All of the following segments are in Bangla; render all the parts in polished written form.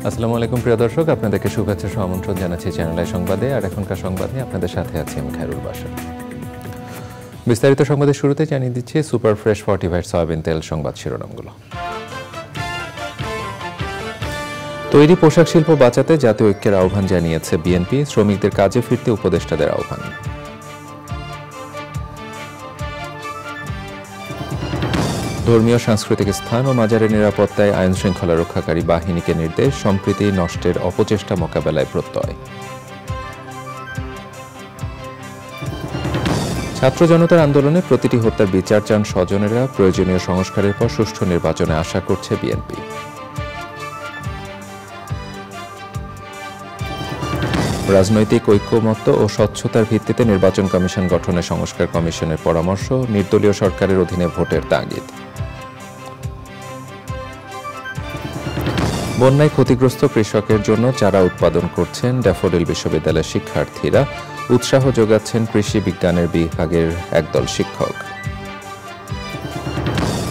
আসসালামু আলাইকুম প্রিয় দর্শক, আপনাদেরকে শুভেচ্ছা ও আমন্ত্রণ জানাচ্ছি চ্যানেল আই সংবাদে। আর এখনকার সংবাদ নিয়ে আপনাদের সাথে আছি আমি খায়রুল বাশার। বিস্তারিত সংবাদের শুরুতে জানিয়ে দিচ্ছি সুপার ফ্রেশ ফর্টিফাইড সয়াবিন তেল সংবাদ শিরোনামগুলো। তৈরি পোশাক শিল্প বাঁচাতে জাতীয় ঐক্যের আহ্বান জানিয়েছে বিএনপি। শ্রমিকদের কাজে ফিরতে উপদেষ্টাদের আহ্বান। ধর্মীয় সাংস্কৃতিক স্থান ও মাজারের নিরাপত্তায় আইন শৃঙ্খলা রক্ষাকারী বাহিনীকে নির্দেশ। সম্প্রীতি নষ্টের অপচেষ্টা মোকাবেলায় প্রত্যয়। ছাত্র জনতার আন্দোলনে প্রতিটি হত্যার বিচার চান স্বজনেরা। প্রয়োজনীয় সংস্কারের পর সুষ্ঠু নির্বাচনে আশা করছে বিএনপি। রাজনৈতিক ঐক্যমত্য ও স্বচ্ছতার ভিত্তিতে নির্বাচন কমিশন গঠনে সংস্কার কমিশনের পরামর্শ। নির্দলীয় সরকারের অধীনে ভোটের তাগিদ। বন্যায় ক্ষতিগ্রস্ত কৃষকের জন্য চারা উৎপাদন করছেন ড্যাফোডিল বিশ্ববিদ্যালয়ের শিক্ষার্থীরা। উৎসাহ যোগাচ্ছেন কৃষি বিজ্ঞানের বিভাগের একদল শিক্ষক।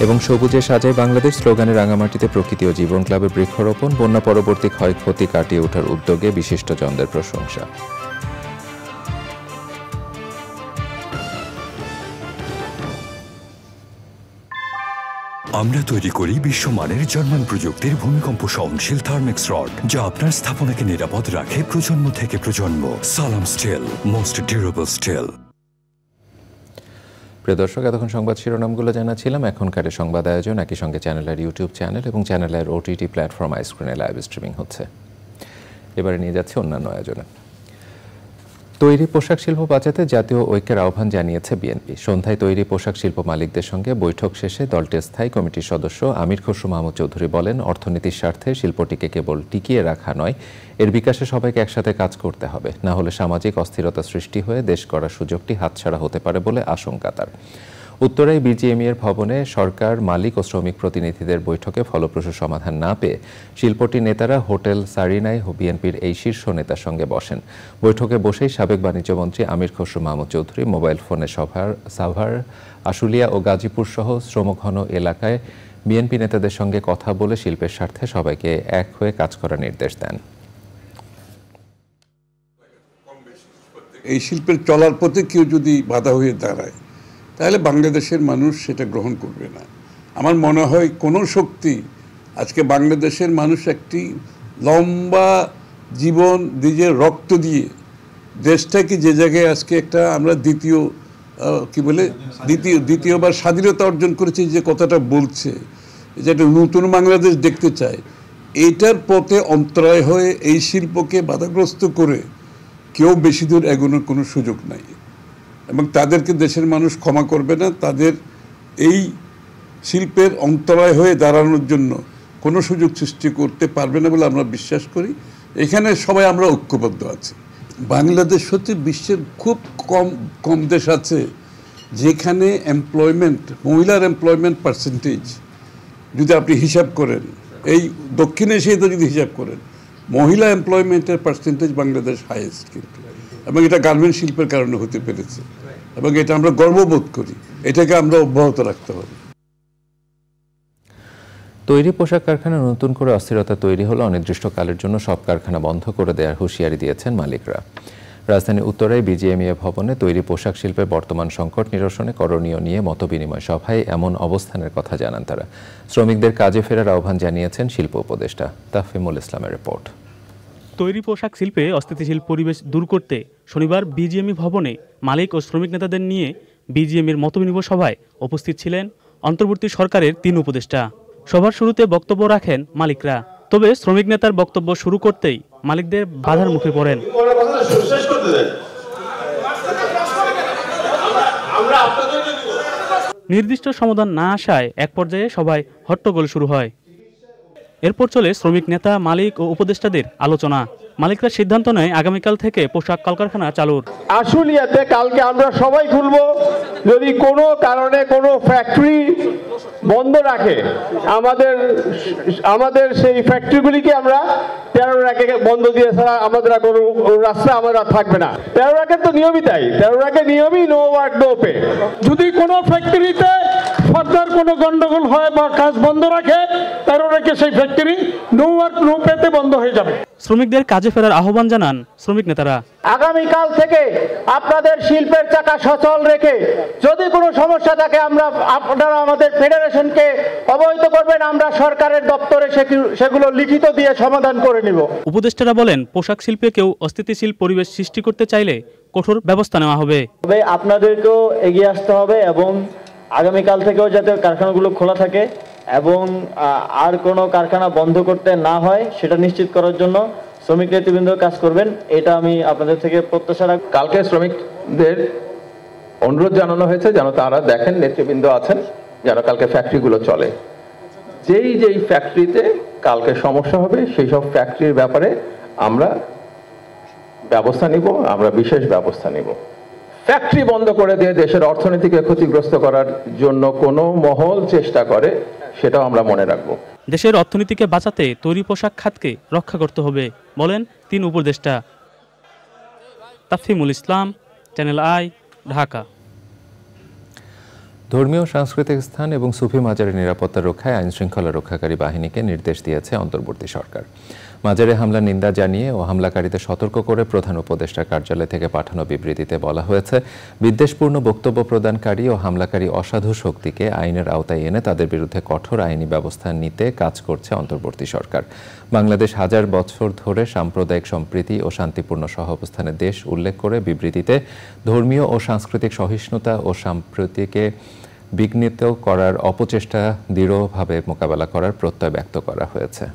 এবং সবুজে সাজায় বাংলাদেশ স্লোগানে রাঙামাটিতে প্রকৃতি ও জীবন ক্লাবের বৃক্ষরোপণ। বন্যা পরবর্তী ক্ষয়ক্ষতি কাটিয়ে ওঠার উদ্যোগে বিশিষ্টজনদের প্রশংসা। আমরা তৈরি করি বিশ্বমানের জার্মান প্রযুক্তির ভূমিকম্প সহনশীল থার্মেক্স রড, যা আপনার স্থাপনাকে নিরাপদ রাখে প্রজন্ম থেকে প্রজন্ম। সালাম স্টিল, মোস্ট ডিউরেবল স্টিল। প্রিয় দর্শক, এতক্ষণ সংবাদ শিরোনামগুলো জানাচ্ছিলাম। এখনকার সংবাদ আয়োজন একই সঙ্গে চ্যানেলের ইউটিউব চ্যানেল এবং চ্যানেলের ওটিটি প্ল্যাটফর্ম আইস্ক্রিনে লাইভ স্ট্রিমিং হচ্ছে। এবারে নিয়ে যাচ্ছে অন্যান্য আয়োজনে। তৈরি পোশাক শিল্প বাঁচাতে জাতীয় ঐক্যের আহ্বান জানিয়েছে বিএনপি। সন্ধ্যায় তৈরি পোশাক শিল্প মালিকদের সঙ্গে বৈঠক শেষে দলটির স্থায়ী কমিটির সদস্য আমির খসরু মাহমুদ চৌধুরী বলেন, অর্থনীতির স্বার্থে শিল্পটিকে কেবল টিকিয়ে রাখা নয়, এর বিকাশে সবাইকে একসাথে কাজ করতে হবে। না হলে সামাজিক অস্থিরতা সৃষ্টি হয়ে দেশ গড়ার সুযোগটি হাতছাড়া হতে পারে বলে আশঙ্কা তার। উত্তরায় বিজিএমইএর ভবনে সরকার, মালিক ও শ্রমিক প্রতিনিধিদের বৈঠকে ফলপ্রসূ সমাধান না পেয়ে শিল্পটির নেতারা হোটেল সারিনায় বিএনপির এই শীর্ষ নেতার সঙ্গে বসেন। বৈঠকে বসেই সাবেক বাণিজ্যমন্ত্রী আমির খসরু মাহমুদ চৌধুরী মোবাইল ফোনে সাভার, আশুলিয়া ও গাজীপুর সহ শ্রমঘন এলাকায় বিএনপি নেতাদের সঙ্গে কথা বলে শিল্পের স্বার্থে সবাইকে এক হয়ে কাজ করার নির্দেশ দেন। এই শিল্পের চলার পথে কেউ যদি বাধা হয়ে দাঁড়ায় তাহলে বাংলাদেশের মানুষ সেটা গ্রহণ করবে না। আমার মনে হয় কোনো শক্তি আজকে বাংলাদেশের মানুষ একটি লম্বা জীবন নিজের রক্ত দিয়ে দেশটাকে যে জায়গায় আজকে একটা আমরা দ্বিতীয়বার স্বাধীনতা অর্জন করেছি যে কথাটা বলছে, যে একটা নতুন বাংলাদেশ দেখতে চায়, এইটার পথে অন্তরায় হয়ে এই শিল্পকে বাধাগ্রস্ত করে কেউ বেশি দূর এগোনোর কোনো সুযোগ নাই এবং তাদেরকে দেশের মানুষ ক্ষমা করবে না। তাদের এই শিল্পের অন্তরায় হয়ে দাঁড়ানোর জন্য কোনো সুযোগ সৃষ্টি করতে পারবে না বলে আমরা বিশ্বাস করি। এখানে সবাই আমরা ঐক্যবদ্ধ আছি। বাংলাদেশ হচ্ছে বিশ্বের খুব কম দেশ আছে যেখানে মহিলার এমপ্লয়মেন্ট পার্সেন্টেজ যদি আপনি হিসাব করেন, এই দক্ষিণ এশিয়াতে যদি হিসাব করেন, মহিলা এমপ্লয়মেন্টের পার্সেন্টেজ বাংলাদেশ হাইয়েস্ট কিন্তু, এবং এটা গার্মেন্ট শিল্পের কারণে হতে পেরেছে এবং এটা আমরা গর্ববোধ করি। এটাকে আমরা অব্যাহত রাখতে হবে। তৈরি পোশাক কারখানা নতুন করে অস্থিরতা তৈরি হলে অনির্দিষ্টকালের জন্য সব কারখানা বন্ধ করে দেওয়ার হুঁশিয়ারি দিয়েছেন মালিকরা। রাজধানী উত্তরায় বিজিএমইএ ভবনে তৈরি পোশাক শিল্পের বর্তমান সংকট নিরসনে করণীয় নিয়ে মতবিনিময় সভায় এমন অবস্থানের কথা জানান তারা। শ্রমিকদের কাজে ফেরার আহ্বান জানিয়েছেন শিল্প উপদেষ্টা তাফহিমুল ইসলামের রিপোর্ট। তৈরি পোশাক শিল্পে অস্থিতিশীল পরিবেশ দূর করতে শনিবার বিজিএমই ভবনে মালিক ও শ্রমিক নেতাদের নিয়ে বিজিএমের মতবিনিময় সভায় উপস্থিত ছিলেন অন্তর্বর্তী সরকারের 3 উপদেষ্টা। সভার শুরুতে বক্তব্য রাখেন মালিকরা, তবে শ্রমিক নেতার বক্তব্য শুরু করতেই মালিকদের বাধার মুখে পড়েন। নির্দিষ্ট সমাধান না আসায় এক পর্যায়ে সভায় হট্টগোল শুরু হয়। এরপর চলে শ্রমিক নেতা, মালিক ও উপদেষ্টাদের আলোচনা। মালিকরা সিদ্ধান্ত নেয় আগামীকাল থেকে পোশাক কলকারখানা চালুর। আশুলিয়াতে কালকে আমরা সবাই খুলবো, যদি কোনো কারণে কোনো ফ্যাক্টরি বন্ধ রাখে আমাদের সেই ফ্যাক্টরিগুলিকে আমরা 13 রাকে বন্ধ দিয়ে ছাড়া আমাদের কোনো রাস্তা আমাদের থাকবে না। 13 রাকের তো নিয়মই তাই, 13 রাকের নিয়মই নো ওয়ার্ক নো পে। যদি কোনো ফ্যাক্টরিতে ফার্দার কোনো গন্ডগোল হয় বা কাজ বন্ধ রাখে, তার রেখে সেই ফ্যাক্টরি নো ওয়ার্ক নো পেতে বন্ধ হয়ে যাবে। শ্রমিকদের কাজে ফেরার আহ্বান জানান শ্রমিক নেতারা। আগামীকাল থেকে আপনাদের শিল্পের চাকা সচল রেখে যদি কোনো সমস্যা থাকে আপনারা আমাদের ফেডারেশনকে অবহিত করবেন, আমরা সরকারের দপ্তরে সেগুলো লিখিত দিয়ে সমাধান করে নিব। উপদেষ্টারা বলেন, পোশাক শিল্পে কেউ অস্থিতিশীল পরিবেশ সৃষ্টি করতে চাইলে কঠোর ব্যবস্থা নেওয়া হবে। তবে আপনাদেরকেও এগিয়ে আসতে হবে এবং আগামীকাল থেকেও যাতে কারখানাগুলো খোলা থাকে এবং আর কোনো কারখানা বন্ধ করতে না হয় সেটা নিশ্চিত করার জন্য শ্রমিক নেতৃবৃন্দ কাজ করবেন, এটা আমি আপনাদের থেকে প্রত্যাশা রাখি। কালকে শ্রমিকদের অনুরোধ জানানো হয়েছে যেন তারা দেখেন, নেতৃবৃন্দ আছেন যেন কালকে ফ্যাক্টরিগুলো চলে। যেই ফ্যাক্টরিতে কালকে সমস্যা হবে সেই সব ফ্যাক্টরির ব্যাপারে আমরা ব্যবস্থা নিব, আমরা বিশেষ ব্যবস্থা নিব। ফ্যাক্টরি বন্ধ করে দিয়ে দেশের অর্থনীতিকে ক্ষতিগ্রস্ত করার জন্য কোনো মহল চেষ্টা করে সেটাও আমরা মনে রাখবো। দেশের অর্থনীতিকে বাঁচাতে তৈরি পোশাক খাতকে রক্ষা করতে হবে বলেন 3 উপদেষ্টা। তাফহিমুল ইসলাম, চ্যানেল আই, ঢাকা। ধর্মীয় সাংস্কৃতিক স্থান এবং সুফি মাজারের নিরাপত্তা রক্ষায় আইন শৃঙ্খলা রক্ষাকারী বাহিনীকে নির্দেশ দিয়েছে অন্তর্বর্তী সরকার। মাজারে হামলা নিন্দা জানিয়ে ও হামলাকারীদের সতর্ক করে প্রধান উপদেষ্টার কার্যালয় থেকে পাঠানো বিবৃতিতে বলা হয়েছে, বিদ্বেষপূর্ণ বক্তব্য প্রদানকারী ও হামলাকারী অসাধু শক্তিকে আইনের আওতায় এনে তাদের বিরুদ্ধে কঠোর আইনি ব্যবস্থা নিতে কাজ করছে অন্তর্বর্তী সরকার। বাংলাদেশ হাজার বছর ধরে সাম্প্রদায়িক সম্প্রীতি ও শান্তিপূর্ণ সহাবস্থানের দেশ উল্লেখ করে বিবৃতিতে ধর্মীয় ও সাংস্কৃতিক সহিষ্ণুতা ও সম্প্রীতিকে বিঘ্নিত করার অপচেষ্টা দৃঢ়ভাবে মোকাবেলা করার প্রত্যয় ব্যক্ত করা হয়েছে।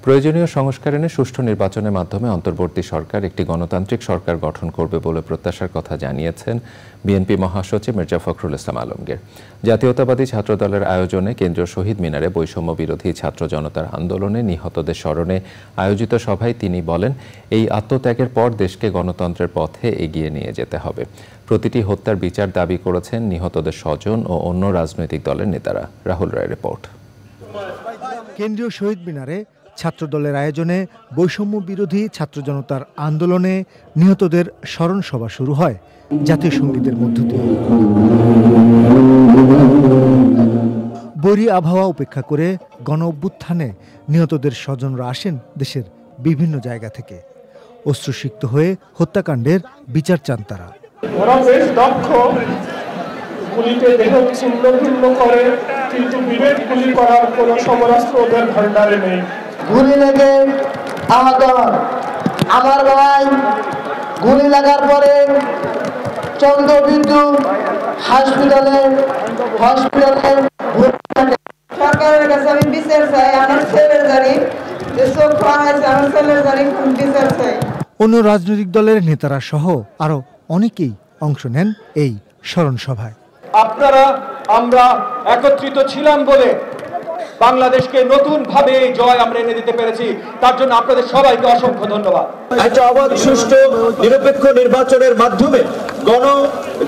প্রয়োজনীয় সংস্কার এনে সুষ্ঠু নির্বাচনের মাধ্যমে অন্তর্বর্তী সরকার একটি গণতান্ত্রিক সরকার গঠন করবে বলে প্রত্যাশার কথা জানিয়েছেন বিএনপি মহাসচিব মির্জা ফখরুল ইসলাম আলমগীর। জাতীয়তাবাদী ছাত্রদলের আয়োজনে কেন্দ্রীয় শহীদ মিনারে বৈষম্য বিরোধী ছাত্র জনতার আন্দোলনে নিহতদের স্মরণে আয়োজিত সভায় তিনি বলেন, এই আত্মত্যাগের পর দেশকে গণতন্ত্রের পথে এগিয়ে নিয়ে যেতে হবে। প্রতিটি হত্যার বিচার দাবি করেছেন নিহতদের স্বজন ও অন্য রাজনৈতিক দলের নেতারা। রাহুল রায় রিপোর্ট। কেন্দ্রীয় শহীদ মিনারে ছাত্রদলের আয়োজনে বৈষম্য বিরোধী ছাত্র জনতার আন্দোলনে নিহতদের স্মরণ সভা শুরু হয় জাতীয় সঙ্গীতের মধ্য দিয়ে। বৈরী আবহাওয়া উপেক্ষা করে গণ অভ্যুত্থানে নিহতদের স্বজনরা আসেন দেশের বিভিন্ন জায়গা থেকে। অশ্রুসিক্ত হয়ে হত্যাকাণ্ডের বিচার চান তারা। ওরা বেশ দক্ষ, গুলিতে দেহ ছিন্ন ভিন্ন করে, কিন্তু বিবেক গুলি করার কোনো সমরাস্ত্র ওদের ভান্ডারে নেই। গুলি লেগে আহত আমার ভাই গুলি লাগার পরে চন্দ্রবিন্দু হসপিটালে সরকারের কাছে আমি বিচার চাই, আমার ছেলের জানি যে চোখ হয়েছে, আমার ছেলের জানি বিচার চাই। অন্য রাজনৈতিক দলের নেতারা সহ আরো অনেকেই অংশ নেন এই স্মরণ সভায়। আপনারা আমরা একত্রিত ছিলাম বলে বাংলাদেশকে নতুন ভাবে জয় আমরা এনে দিতে পেরেছি, তার জন্য আপনাদের সবাইকে অসংখ্য ধন্যবাদ। একটা অবাধ, সুষ্ঠু, নিরপেক্ষ নির্বাচনের মাধ্যমে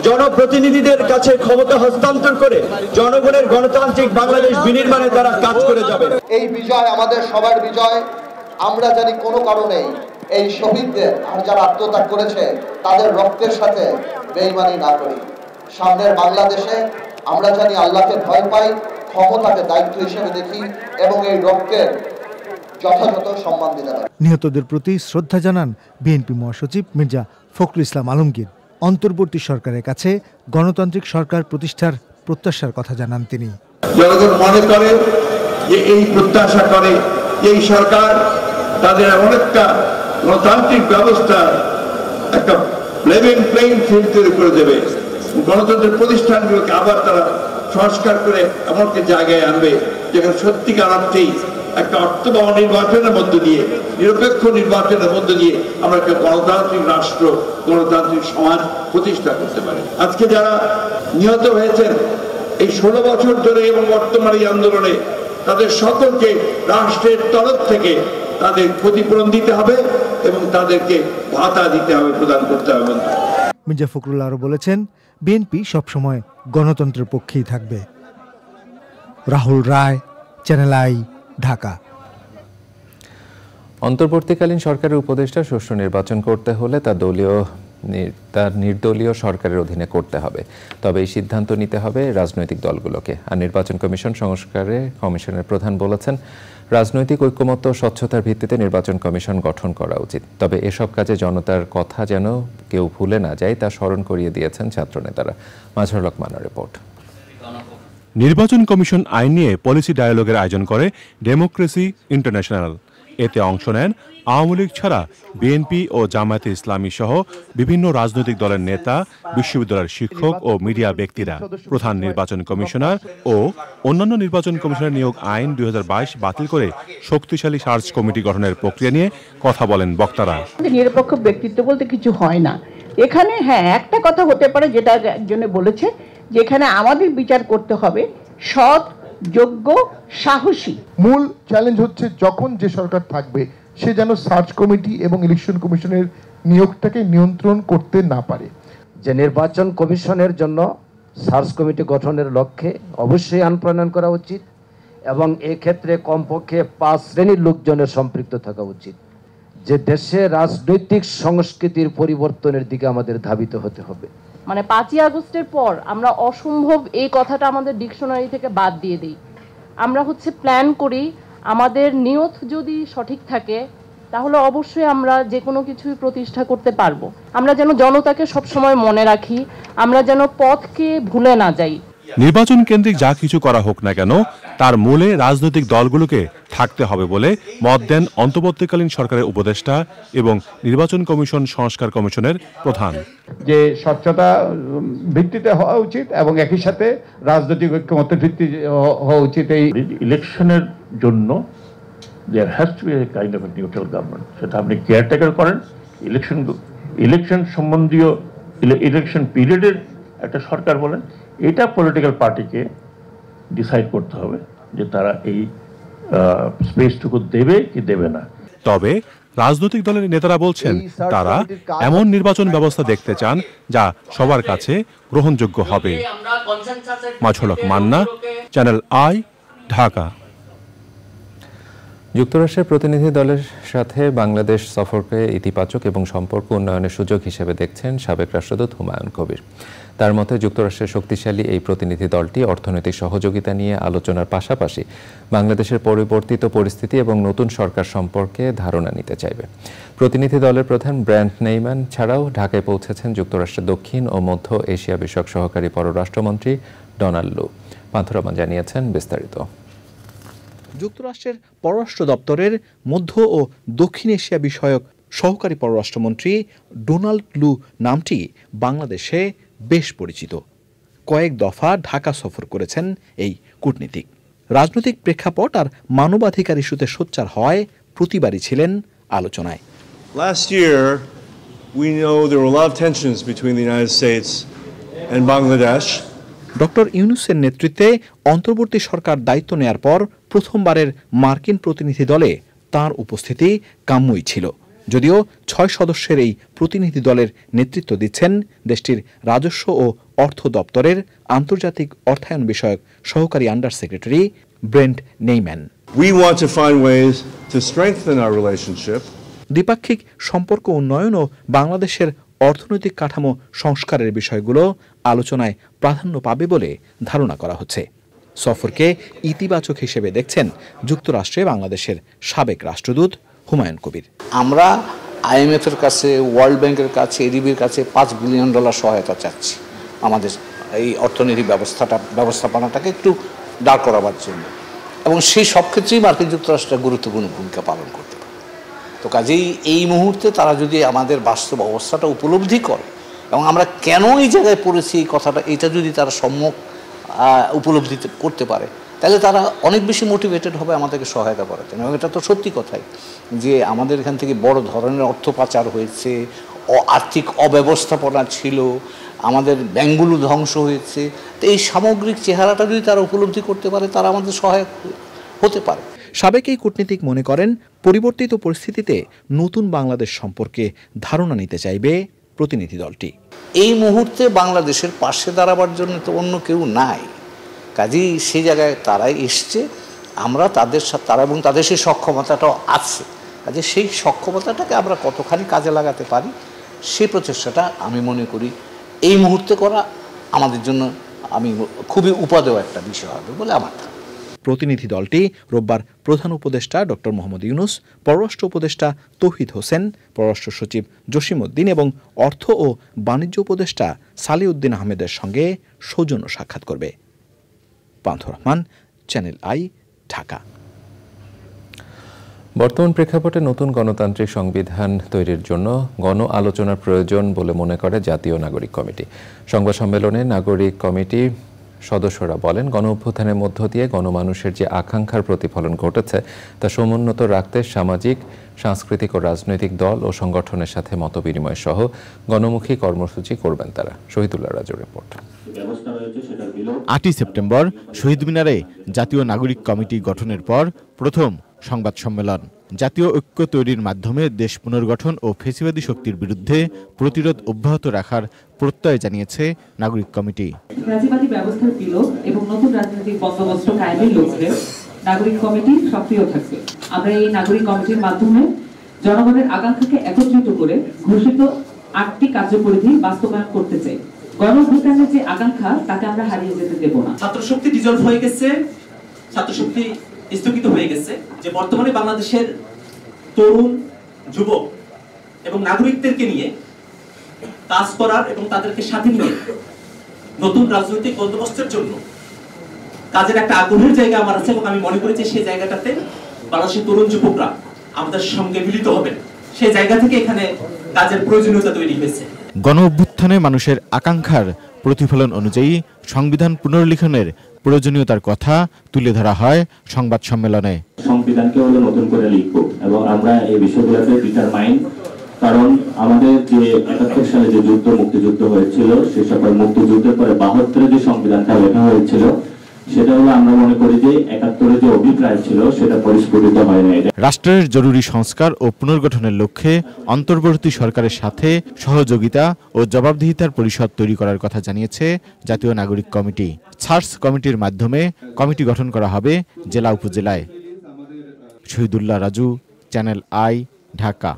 জনপ্রতিনিধিদের কাছে ক্ষমতা হস্তান্তর করে জনগণের গণতান্ত্রিক বাংলাদেশ বিনির্মাণে তারা কাজ করে যাবে। এই বিজয় আমাদের সবার বিজয়। আমরা জানি কোনো কারণে এই শহীদদের আর যারা আত্মত্যাগ করেছে তাদের রক্তের সাথে বেইমানি না করি। সামনের বাংলাদেশে আমরা জানি আল্লাহকে ভয় পাই, ক্ষমতাকে দায়িত্ব হিসেবে দেখি এবং এই রক্তের যথাযথ সম্মান দিতে পারি। নিহতদের প্রতি শ্রদ্ধা জানান বিএনপি মহাসচিব মির্জা ফখরুল ইসলাম আলমগীর। অন্তর্বর্তী সরকারের কাছে গণতান্ত্রিক সরকার প্রতিষ্ঠার প্রত্যাশার কথা জানান তিনি। জনগণ মনে করে যে এই প্রত্যাশা করে এই সরকার তাদের এমন একটা গণতান্ত্রিক ব্যবস্থা, একটা লেভেল প্লেইং ফিল্ড তৈরি করে দেবে, গণতন্ত্রের প্রতিষ্ঠানগুলোকে আবার তারা সংস্কার করে এমন একটি জায়গায় আনবে যেখানে সত্যিকার অর্থেই একটা অর্থবহ নির্বাচনের মধ্য দিয়ে, নিরপেক্ষ নির্বাচনের মধ্য দিয়ে আমরা একটা গণতান্ত্রিক রাষ্ট্র, গণতান্ত্রিক সমাজ প্রতিষ্ঠা করতে পারি। আজকে যারা নিহত হয়েছেন এই 16 বছর ধরে এবং বর্তমানে এই আন্দোলনে, তাদের সকলকে রাষ্ট্রের তরফ থেকে তাদের ক্ষতিপূরণ দিতে হবে এবং তাদেরকে ভাতা দিতে হবে, প্রদান করতে হবে। মির্জা ফখরুল আরও বলেছেন, বিএনপি সবসময় গণতন্ত্রের পক্ষেই থাকবে। রাহুল রায়, চ্যানেল আই, ঢাকা। অন্তর্বর্তীকালীন সরকারের উপদেষ্টা সুষ্ঠু নির্বাচন করতে হলে তা দলীয় তার নির্দলীয় সরকারের অধীনে করতে হবে। তবে এই সিদ্ধান্ত নিতে হবে রাজনৈতিক দলগুলোকে। আর নির্বাচন কমিশন সংস্কারে কমিশনের প্রধান বলেছেন, রাজনৈতিক ঐক্যমত্য স্বচ্ছতার ভিত্তিতে নির্বাচন কমিশন গঠন করা উচিত। তবে এসব কাজে জনতার কথা যেন কেউ ভুলে না যায় তা স্মরণ করিয়ে দিয়েছেন ছাত্রনেতারা। মাজহারুল হক মান্নার রিপোর্ট। নির্বাচন কমিশন আইন নিয়ে পলিসি ডায়ালগের আয়োজন করে ডেমোক্রেসি ইন্টারন্যাশনাল। এতে অংশ নেন আওয়ামী লীগ ছাড়া বিএনপি ও জামায়াতে ইসলামী সহ বিভিন্ন রাজনৈতিক দলের নেতা, বিশ্ববিদ্যালয়ের শিক্ষক ও মিডিয়া ব্যক্তিরা। প্রধান নির্বাচন কমিশনার ও অন্যান্য নির্বাচন কমিশনার নিয়োগ আইন 2022 বাতিল করে শক্তিশালী সার্চ কমিটি গঠনের প্রক্রিয়া নিয়ে কথা বলেন বক্তারা। নিরপেক্ষ ব্যক্তিত্ব বলতে কিছু হয় না এখানে। হ্যাঁ, একটা কথা হতে পারে যেটা একজনে বলেছে, যেখানে আমাদের বিচার করতে হবে সৎ, যোগ্য, সাহসী। মূল চ্যালেঞ্জ হচ্ছে যখন যে সরকার থাকবে সে যেন সার্চ কমিটি এবং ইলেকশন কমিশনের নিয়োগটাকে নিয়ন্ত্রণ করতে না পারে। যে নির্বাচন কমিশনের জন্য সার্চ কমিটি গঠনের লক্ষ্যে অবশ্যই আইন প্রণয়ন করা উচিত এবং এক্ষেত্রে কমপক্ষে 5 শ্রেণীর লোকজনের সম্পৃক্ত থাকা উচিত। যে দেশে রাজনৈতিক সংস্কৃতির পরিবর্তনের দিকে আমাদের ধাবিত হতে হবে। মানে 5ই আগস্টের পর আমরা অসম্ভব এই কথাটা আমাদের ডিকশনারি থেকে বাদ দিয়ে দিই। আমরা প্ল্যান করি, আমাদের নিয়ত যদি সঠিক থাকে তাহলে অবশ্যই আমরা যে কোনো কিছুই প্রতিষ্ঠা করতে পারবো। আমরা যেন জনতাকে সবসময় মনে রাখি, আমরা যেন পথকে ভুলে না যাই। নির্বাচন কেন্দ্রিক যা কিছু করা হোক না কেন তার মূলে রাজনৈতিক দলগুলোকে থাকতে হবে বলে মত দেন অন্তর্বর্তীকালীন সরকারের উপদেষ্টা এবং নির্বাচন কমিশন সংস্কার কমিশনের প্রধান। যে স্বচ্ছতা ভিত্তিতে হওয়া উচিত এবং একই সাথে রাজনৈতিক ঐক্যমত্যের ভিত্তি হওয়া উচিত। এই ইলেকশনের জন্য there has to be a kind of a neutral government. সেটা আপনি কেয়ারটেকার করেন, ইলেকশন সম্বন্ধীয় ইলেকশন পিরিয়ডের একটা সরকার বলেন, এটা পলিটিক্যাল পার্টিকে ডিসাইড করতে হবে যে তারা এই স্পেসটুকু দেবে কি দেবে না। তবে রাজনৈতিক দলের নেতারা বলছেন তারা এমন নির্বাচন ব্যবস্থা দেখতে চান যা সবার কাছে গ্রহণযোগ্য হবে। মাজহারুল হক মান্না, চ্যানেল আই, ঢাকা। যুক্তরাষ্ট্রের প্রতিনিধি দলের সাথে বাংলাদেশ সফরকে ইতিবাচক এবং সম্পর্ক উন্নয়নের সুযোগ হিসেবে দেখছেন সাবেক রাষ্ট্রদূত হুমায়ুন কবির। তার মতে যুক্তরাষ্ট্রের শক্তিশালী এই প্রতিনিধি দলটি অর্থনৈতিক সহযোগিতা নিয়ে আলোচনার পাশাপাশি বাংলাদেশের পরিবর্তিত পরিস্থিতি এবং নতুন সরকার সম্পর্কে ধারণা নিতে চাইবে। প্রতিনিধি দলের প্রধান ব্র্যান্ট নেইম্যান ছাড়াও ঢাকায় পৌঁছেছেন যুক্তরাষ্ট্রের দক্ষিণ ও মধ্য এশিয়া বিষয়ক সহকারী পররাষ্ট্রমন্ত্রী ডোনাল্ড লু। পান্থুরহমান জানিয়েছেন বিস্তারিত। যুক্তরাষ্ট্রের পররাষ্ট্র দপ্তরের মধ্য ও দক্ষিণ এশিয়া বিষয়ক সহকারী পররাষ্ট্রমন্ত্রী ডোনাল্ড লু নামটি বাংলাদেশে বেশ পরিচিত। কয়েক দফা ঢাকা সফর করেছেন এই কূটনীতিক। রাজনৈতিক প্রেক্ষাপট আর মানবাধিকার ইস্যুতে সোচ্চার হয় প্রতিবারই ছিলেন আলোচনায়। Last year we know there were a lot of tensions between the United States and Bangladesh. Doctor ইউনূসের নেতৃত্বে অন্তর্বর্তী সরকার দায়িত্ব নেয়ার পর প্রথমবারের মার্কিন প্রতিনিধি দলে তাঁর উপস্থিতি কাম্যই ছিল। যদিও 6 সদস্যের এই প্রতিনিধি দলের নেতৃত্ব দিচ্ছেন দেশটির রাজস্ব ও অর্থ দপ্তরের আন্তর্জাতিক অর্থায়ন বিষয়ক সহকারী under secretary ব্রেন্ট Neiman. We want to find ways to strengthen our relationship. দ্বিপাক্ষিক সম্পর্ক উন্নয়ন ও বাংলাদেশের অর্থনৈতিক কাঠামো সংস্কারের বিষয়গুলো আলোচনায় প্রাধান্য পাবে বলে ধারণা করা হচ্ছে। সফরকে ইতিবাচক হিসেবে দেখছেন যুক্তরাষ্ট্রে বাংলাদেশের সাবেক রাষ্ট্রদূত হুমায়ুন কবির। আমরা IMF এর কাছে, ওয়ার্ল্ড ব্যাংকের কাছে, এডিবির কাছে $5 বিলিয়ন সহায়তা চাচ্ছি আমাদের এই অর্থনৈতিক ব্যবস্থাপনাটাকে একটু দাঁড় করাবার জন্য, এবং সেই সব ক্ষেত্রেই মার্কিন যুক্তরাষ্ট্র গুরুত্বপূর্ণ ভূমিকা পালন করতে পারে। তো কাজেই এই মুহূর্তে তারা যদি আমাদের বাস্তব অবস্থাটা উপলব্ধি করে এবং আমরা কেন এই জায়গায় পড়েছি এই কথাটা, এটা যদি তারা সম্যক উপলব্ধি করতে পারে, তাহলে তারা অনেক বেশি মোটিভেটেড হবে আমাদেরকে সহায়তা করাতে। এবং এটা তো সত্যি কথাই যে আমাদের এখান থেকে বড় ধরনের অর্থ পাচার হয়েছে, আর্থিক অব্যবস্থাপনা ছিল, আমাদের ব্যাংকগুলো ধ্বংস হয়েছে। তো এই সামগ্রিক চেহারাটা যদি তারা উপলব্ধি করতে পারে, তারা আমাদের সহায়ক হতে পারে। সাবেক এই কূটনীতিক মনে করেন পরিবর্তিত পরিস্থিতিতে নতুন বাংলাদেশ সম্পর্কে ধারণা নিতে চাইবে প্রতিনিধি দলটি। এই মুহূর্তে বাংলাদেশের পাশে দাঁড়াবার জন্য তো অন্য কেউ নাই, কাজেই সেই জায়গায় তারাই এসছে। আমরা তাদের সাথে, তারা এবং তাদের সেই সক্ষমতাটাও আছে, কাজে সেই সক্ষমতাটাকে আমরা কতখানি কাজে লাগাতে পারি সেই প্রচেষ্টাটা আমি মনে করি এই মুহূর্তে করা আমাদের জন্য খুবই উপাদেয় একটা বিষয় হবে বলে আমার ধারণা। প্রতিনিধি দলটি রোববার প্রধান উপদেষ্টা ডক্টর মোহাম্মদ ইউনূস, পররাষ্ট্র উপদেষ্টা তৌহিদ হোসেন, পররাষ্ট্র সচিব জসিমউদ্দিন এবং অর্থ ও বাণিজ্য উপদেষ্টা সালিউদ্দিন আহমেদের সঙ্গে সৌজন্য সাক্ষাৎ করবে। পান্থর রহমান, চ্যানেল আই, ঢাকা। বর্তমান প্রেক্ষাপটে নতুন গণতান্ত্রিক সংবিধান তৈরির জন্য গণ আলোচনার প্রয়োজন বলে মনে করে জাতীয় নাগরিক কমিটি। সংবাদ সম্মেলনে নাগরিক কমিটি সদস্যরা বলেন, গণ অভ্যুত্থানের মধ্য দিয়ে গণমানুষের যে আকাঙ্ক্ষার প্রতিফলন ঘটেছে তা সমুন্নত রাখতে সামাজিক, সাংস্কৃতিক ও রাজনৈতিক দল ও সংগঠনের সাথে মতবিনিময় সহ গণমুখী কর্মসূচি করবেন তারা। শহীদুল্লাহ রাজুর রিপোর্ট। 8ই সেপ্টেম্বর শহীদ মিনারে জাতীয় নাগরিক কমিটি গঠনের পর প্রথম সংবাদ সম্মেলন। জাতীয় ঐক্য তৈরির মাধ্যমে দেশ পুনর্গঠন ও ফ্যাসিবাদী শক্তির বিরুদ্ধে প্রতিরোধ অব্যাহত রাখার প্রত্যয় জানিয়েছে নাগরিক কমিটি। ফ্যাসিবাদী ব্যবস্থার বিলোপ এবং নতুন রাজনৈতিক বন্দোবস্ত কায়েমের লক্ষ্যে নাগরিক কমিটি সক্রিয় থাকবে। আমরা এই নাগরিক কমিটির মাধ্যমে জনগণের আকাঙ্ক্ষাকে একত্রিত করে ঘোষিত 8টি কার্যপরিধি বাস্তবায়ন করতে চাই। গণ অভ্যুত্থানের যে আকাঙ্ক্ষা তাকে আমরা হারিয়ে যেতে দেব না। ছাত্রশক্তি ডিজলভ হয়ে গেছে, ছাত্রশক্তি স্থগিত হয়ে গেছে। যে বর্তমানে বাংলাদেশের তরুণ, যুবক এবং নাগরিকদেরকে নিয়ে কাজ করার এবং তাদেরকে সাথে নিয়ে নতুন রাজনৈতিক বন্দোবস্তের জন্য কাজের একটা আগ্রহের জায়গা আমার আছে এবং আমি মনে করি যে সেই জায়গাটাতে বাংলাদেশের তরুণ যুবকরা আমাদের সঙ্গে মিলিত হবেন। সেই জায়গা থেকে এখানে কাজের প্রয়োজনীয়তা তৈরি হয়েছে। গণ অভ্যুত্থানে মানুষের আকাঙ্ক্ষার প্রতিফলন অনুযায়ী সংবিধান পুনর্লিখনের প্রয়োজনীয়তার কথা তুলে ধরা হয় সংবাদ সম্মেলনে। সংবিধানকে হলো নতুন করে লিখব এবং আমরা এই বিষয়গুলোতে ডিটারমাইন, কারণ আমাদের যে ৭১ সালে যে যুদ্ধ, মুক্তিযুদ্ধ হয়েছিল, সে সকল মুক্তিযুদ্ধের পরে ৭২ যে সংবিধানটা লেখা হয়েছিল সেটা হলো আমরা মনে করি যে ৭১ যে অভিপ্রায় ছিল সেটা পরিস্ফুটিত হয় নাই। রাষ্ট্রের জরুরি সংস্কার ও পুনর্গঠনের লক্ষ্যে অন্তর্বর্তী সরকারের সাথে সহযোগিতা ও জবাবদিহিতার পরিষদ তৈরি করার কথা জানিয়েছে জাতীয় নাগরিক কমিটি। সার্চ কমিটির মাধ্যমে কমিটি গঠন করা হবে জেলা উপজেলায়। Shahidullah Raju, channel I, Dhaka.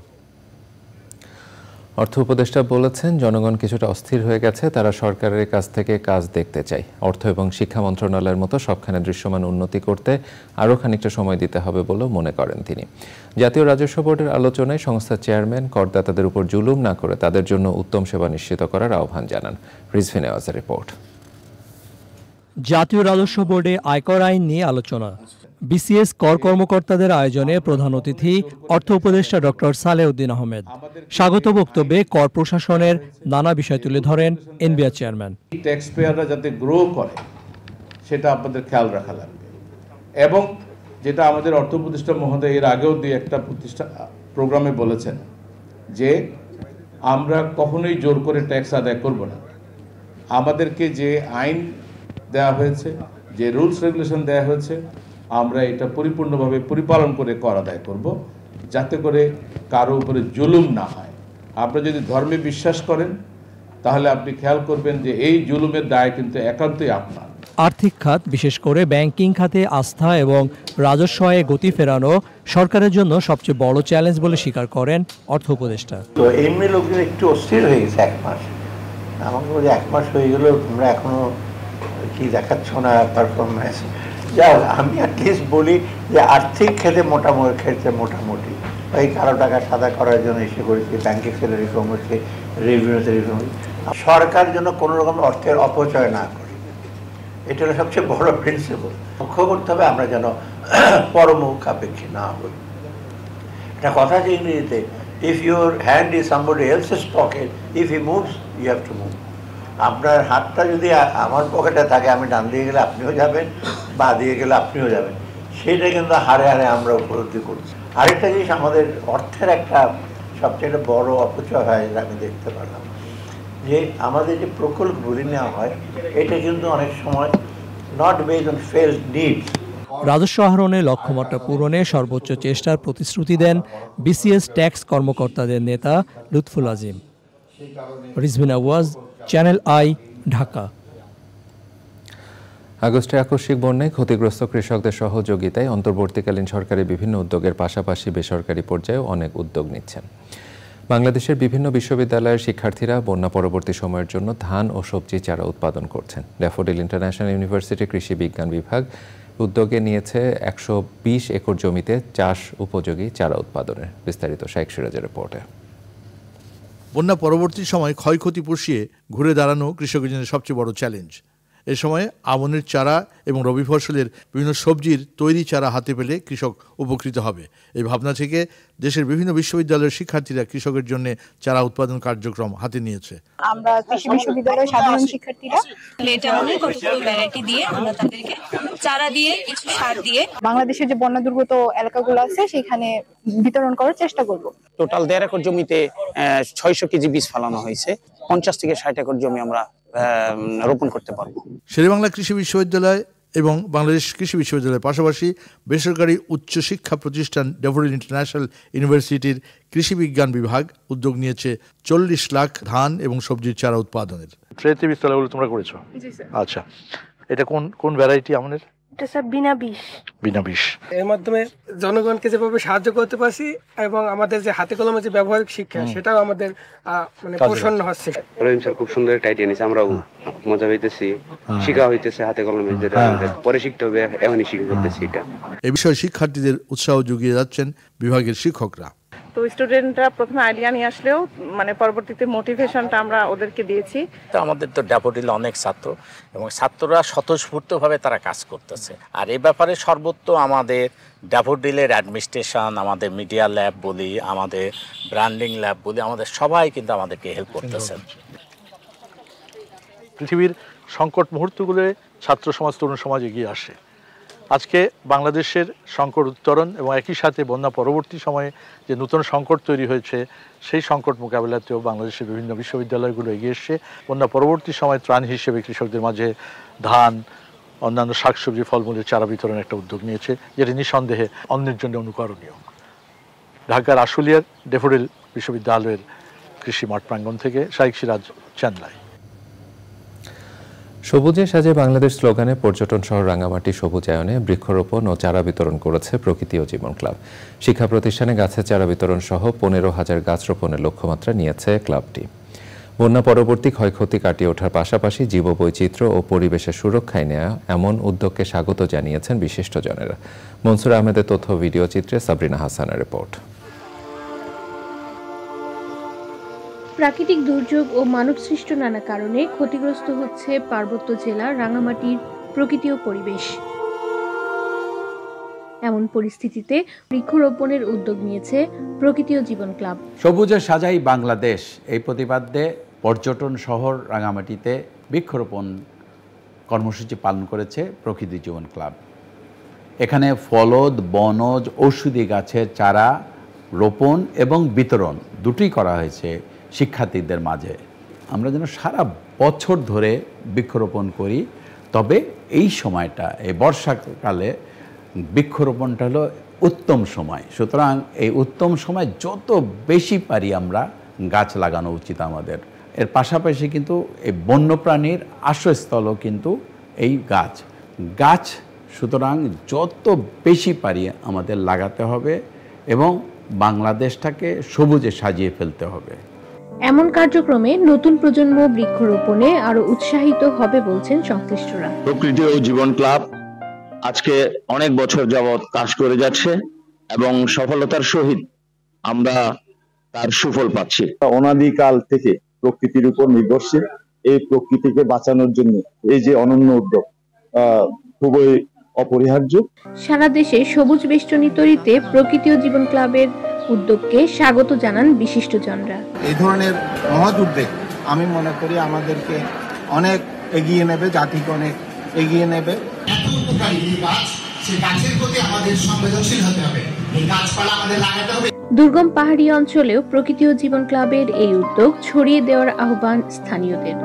অর্থ উপদেষ্টা বলেছেন, জনগণ কিছুটা অস্থির হয়ে গেছে, তারা সরকারের কাছ থেকে কাজ দেখতে চায়। অর্থ এবং শিক্ষা মন্ত্রণালয়ের মতো সবখানে দৃশ্যমান উন্নতি করতে আরও খানিকটা সময় দিতে হবে বলেও মনে করেন তিনি। জাতীয় রাজস্ব বোর্ডের আলোচনায় সংস্থার চেয়ারম্যান করদাতাদের উপর জুলুম না করে তাদের জন্য উত্তম সেবা নিশ্চিত করার আহ্বান জানান। রিজভি নেওয়াজের রিপোর্ট। জাতীয় রাজস্ব বোর্ডে আয়কর আইন নিয়ে আলোচনা। বিসিএস কর কর্মকর্তাদের আয়োজনে প্রধান অতিথি অর্থ উপদেষ্টা ডক্টর সালেউদ্দিন আহমেদ। স্বাগত বক্তব্যে কর প্রশাসনের নানা বিষয় তুলে ধরেন এনবিআর চেয়ারম্যান। ট্যাক্স পেয়াররা যাতে গ্রো করে সেটা আপনাদের খেয়াল রাখা লাগবে, এবং যেটা আমাদের অর্থ উপদেষ্টা মহোদয় এর আগেও একটা প্রোগ্রামে বলেছেন যে আমরা কখনোই জোর করে ট্যাক্স আদায় করব না। আমাদেরকে যে আইন দেওয়া হয়েছে, যে রুলস রেগুলেশন দেওয়া হয়েছে, আমরা এটা পরিপূর্ণভাবে পরিপালন করে কর আদায় করব, যাতে করে কারো উপরে জুলুম না হয়। আপনারা যদি ধর্মে বিশ্বাস করেন তাহলে আপনি খেয়াল করবেন যে এই জুলুমের দায় কিন্তু একান্তই আপনার। আর্থিক খাত, বিশেষ করে ব্যাংকিং খাতে আস্থা এবং রাজস্ব আয়ে গতি ফেরানো সরকারের জন্য সবচেয়ে বড় চ্যালেঞ্জ বলে স্বীকার করেন অর্থ উপদেষ্টা। তো এমনি লোকজন একটু অস্থির হয়ে গেছে 1 মাস। আমাকে বলে 1 মাস হয়ে গেল, তোমরা এখনো কি দেখাচ্ছ না পারফরমেন্স। যাও, আমি অ্যাটলিস্ট বলি যে আর্থিক ক্ষেত্রে মোটামুটি এই কালো টাকা সাদা করার জন্য এসে করেছি, ব্যাংক এক্সেলে রিফর্ম হচ্ছে, রেভিনিউতে রিফর্ম হচ্ছে। সরকার যেন কোনো রকম অর্থের অপচয় না করে, এটা হলো সবচেয়ে বড় প্রিন্সিপাল। লক্ষ্য করতে হবে আমরা যেন পরমুখাপেক্ষী না হই। একটা কথা আছে ইংরেজিতে, if your hand is somebody else's pocket, if he moves you have to move. আপনার হাতটা যদি আমার পকেটে থাকে, আমি ডান দিয়ে গেলে আপনিও যাবেন, বা দিয়ে গেলে আপনিও যাবেন, সেটা কিন্তু হারে হারে আমরা উপলব্ধি করছি। আরেকটা জিনিস, আমাদের অর্থের একটা সবচেয়ে বড় অপচয় হয় আমি দেখতে পারলাম, যে আমাদের যে প্রকল্পগুলি নেওয়া হয় এটা কিন্তু অনেক সময় not based on felt needs. রাজস্ব আহরণে লক্ষ্যমাত্রা পূরণে সর্বোচ্চ চেষ্টার প্রতিশ্রুতি দেন বিসিএস ট্যাক্স কর্মকর্তাদের নেতা লুৎফুল আজিম। Rizvi Newaz, channel I, Dhaka. আগস্টে আকস্মিক বন্যায় ক্ষতিগ্রস্ত কৃষকদের সহযোগিতায় অন্তর্বর্তীকালীন সরকারের বিভিন্ন উদ্যোগের পাশাপাশি বেসরকারি পর্যায়েও অনেক উদ্যোগ নিচ্ছেন। বাংলাদেশের বিভিন্ন বিশ্ববিদ্যালয়ের শিক্ষার্থীরা বন্যা পরবর্তী সময়ের জন্য ধান ও সবজি চারা উৎপাদন করছেন। ড্যাফোডিল ইন্টারন্যাশনাল ইউনিভার্সিটি কৃষি বিজ্ঞান বিভাগ উদ্যোগে নিয়েছে 120 একর জমিতে চাষ উপযোগী চারা উৎপাদনের। বিস্তারিত শাইখ সিরাজের রিপোর্টে। বন্যা পরবর্তী সময় ক্ষয়ক্ষতি পুষিয়ে ঘুরে দাঁড়ানো কৃষকের জন্য সবচেয়ে বড় চ্যালেঞ্জ। এ সময় আমনের চারা এবং রবি ফসলের বিভিন্ন সবজির তৈরি চারা হাতে পেলে কৃষক উপকৃত হবে। এই ভাবনা থেকে দেশের বিভিন্ন বিশ্ববিদ্যালয়ের শিক্ষার্থীরা কৃষকের জন্য চারা উৎপাদন কার্যক্রম হাতে নিয়েছে। আমরা কৃষি বিশ্ববিদ্যালয়ের সাধারণ শিক্ষার্থীরা লেটারনের কতগুলো ভ্যারাইটি দিয়ে আমরা তাদেরকে চারা দিয়ে কিছু সার দিয়ে বাংলাদেশের যে বন্যা দুর্গত এলাকাগুলো আছে সেখানে বিতরণ করার চেষ্টা করব। টোটাল 1.5 একর জমিতে 600 কেজি বীজ ফলানো হয়েছে। 50 থেকে 60 একর জমি আমরা রোপণ করতে পারবো। শেরেবাংলা কৃষি বিশ্ববিদ্যালয় এবং বাংলাদেশ কৃষি বিশ্ববিদ্যালয়ের পাশাপাশি বেসরকারি উচ্চশিক্ষা প্রতিষ্ঠান ড্যাফোডিল ইন্টারন্যাশনাল ইউনিভার্সিটির কৃষি বিজ্ঞান বিভাগ উদ্যোগ নিয়েছে 40 লাখ ধান এবং সবজির চারা উৎপাদনের। ট্রেতে বীজতলাগুলো তোমরা করেছো? জি স্যার। আচ্ছা, এটা কোন ভ্যারাইটি আমাদের? এটা স্যার বিনা বিষ। এর মাধ্যমে জনগণকে যেভাবে সাহায্য করতে পারছি এবং আমাদের যে হাতে কলমে যে ব্যবহারিক শিক্ষা সেটাও আমাদের মানে প্রসন্ন হচ্ছে। রহিম স্যার খুব সুন্দর টাইটেল নিয়েছে, আমরাও মজা হইতেছি, শিখা হইতেছে হাতে কলমে, যেটা আমাদের পরে শিখতে হবে এখনই শিখে করতেছি। এটা এই বিষয়ে শিক্ষার্থীদের উৎসাহ জুগিয়ে যাচ্ছেন বিভাগের শিক্ষকরা। তো স্টুডেন্টরা প্রথমে আইডিয়া নিয়ে আসলেও মানে পরবর্তীতে মোটিভেশনটা আমরা ওদেরকে দিয়েছি। তো আমাদের তো ড্যাফোডিল অনেক ছাত্র এবং ছাত্ররা স্বতঃস্ফূর্তভাবে তারা কাজ করতেছে। আর এই ব্যাপারে সর্বত্র আমাদের ড্যাফোডিলের অ্যাডমিনিস্ট্রেশন, আমাদের মিডিয়া ল্যাব বলি, আমাদের ব্র্যান্ডিং ল্যাব বলি, আমাদের সবাই কিন্তু আমাদেরকে হেল্প করতেছেন। পৃথিবীর সংকট মুহূর্তগুলো ছাত্র সমাজ, তরুণ সমাজ এগিয়ে আসে। আজকে বাংলাদেশের সংকট উত্তরণ এবং একই সাথে বন্যা পরবর্তী সময়ে যে নতুন সংকট তৈরি হয়েছে সেই সংকট মোকাবিলাতেও বাংলাদেশের বিভিন্ন বিশ্ববিদ্যালয়গুলো এগিয়ে এসছে। বন্যা পরবর্তী সময় ত্রাণ হিসেবে কৃষকদের মাঝে ধান, অন্যান্য শাকসবজি, ফলমূলের চারা বিতরণের একটা উদ্যোগ নিয়েছে, যেটি নিঃসন্দেহে অন্যের জন্য অনুকরণীয়। ঢাকার আশুলিয়ার ড্যাফোডিল বিশ্ববিদ্যালয়ের কৃষি মাঠ প্রাঙ্গণ থেকে শাইখ সিরাজ, চ্যানেল। সবুজে সাজে বাংলাদেশ স্লোগানে পর্যটন শহর রাঙামাটি সবুজায়নে বৃক্ষরোপণ ও চারা বিতরণ করেছে প্রকৃতি ও জীবন ক্লাব। শিক্ষা প্রতিষ্ঠানে গাছের চারা বিতরণ সহ 15,000 গাছ রোপণের লক্ষ্যমাত্রা নিয়েছে ক্লাবটি। বন্যা পরবর্তী ক্ষয়ক্ষতি কাটিয়ে ওঠার পাশাপাশি জীববৈচিত্র্য ও পরিবেশের সুরক্ষায় নেওয়া এমন উদ্যোগকে স্বাগত জানিয়েছেন বিশিষ্টজনেরা। মনসুর আহমেদের তথ্য ভিডিও চিত্রে সাবরিনা হাসানের রিপোর্ট। প্রাকৃতিক দুর্যোগ ও মানবসৃষ্ট নানা কারণে ক্ষতিগ্রস্ত হচ্ছে পার্বত্য জেলা রাঙামাটির প্রকৃতি ও পরিবেশ। এমন পরিস্থিতিতে বৃক্ষরোপণের উদ্যোগ নিয়েছে প্রকৃতি ও জীবন ক্লাব। সবুজে সাজাই বাংলাদেশ এই প্রতিপাদ্যে পর্যটন শহর রাঙামাটিতে বৃক্ষরোপণ কর্মসূচি পালন করেছে প্রকৃতি জীবন ক্লাব। এখানে ফলদ, বনজ, ঔষধি গাছের চারা রোপণ এবং বিতরণ দুটোই করা হয়েছে শিক্ষার্থীদের মাঝে। আমরা যেন সারা বছর ধরে বৃক্ষরোপণ করি, তবে এই সময়টা, এই বর্ষাকালে বৃক্ষরোপণটা হলো উত্তম সময়। সুতরাং এই উত্তম সময় যত বেশি পারি আমরা গাছ লাগানো উচিত আমাদের। এর পাশাপাশি কিন্তু এই বন্যপ্রাণীর আশ্রয়স্থলও কিন্তু এই গাছ। সুতরাং যত বেশি পারি আমাদের লাগাতে হবে এবং বাংলাদেশটাকে সবুজে সাজিয়ে ফেলতে হবে। এমন কার্যক্রমে নতুন প্রজন্ম বৃক্ষরোপণে আরো উৎসাহিত হবে বলছেন সংশ্লিষ্টরা। প্রকৃতি ও জীবন ক্লাব আজকে অনেক বছর যাবৎ কাজ করে যাচ্ছে এবং সফলতার সহিত আমরা তার সুফল পাচ্ছি। অনাদিকাল থেকে প্রকৃতির উপর নির্ভরশীল, এই প্রকৃতিকে বাঁচানোর জন্য এই যে অনন্য উদ্যোগ খুবই অপরিহার্য। সারা দেশে সবুজ বেষ্টনী তৈরিতে প্রকৃতি ও জীবন ক্লাবের উদ্যোগকে স্বাগত জানান বিশিষ্টজনরা। এই ধরনের মহৎ উদ্যোগ আমি মনে করি আমাদেরকে অনেক এগিয়ে নেবে, জাতিকে অনেক এগিয়ে নেবে। দুর্গম পাহাড়ি অঞ্চলেও প্রকৃতি ও জীবন ক্লাবের এই উদ্যোগ ছড়িয়ে দেওয়ার আহ্বান স্থানীয়দের।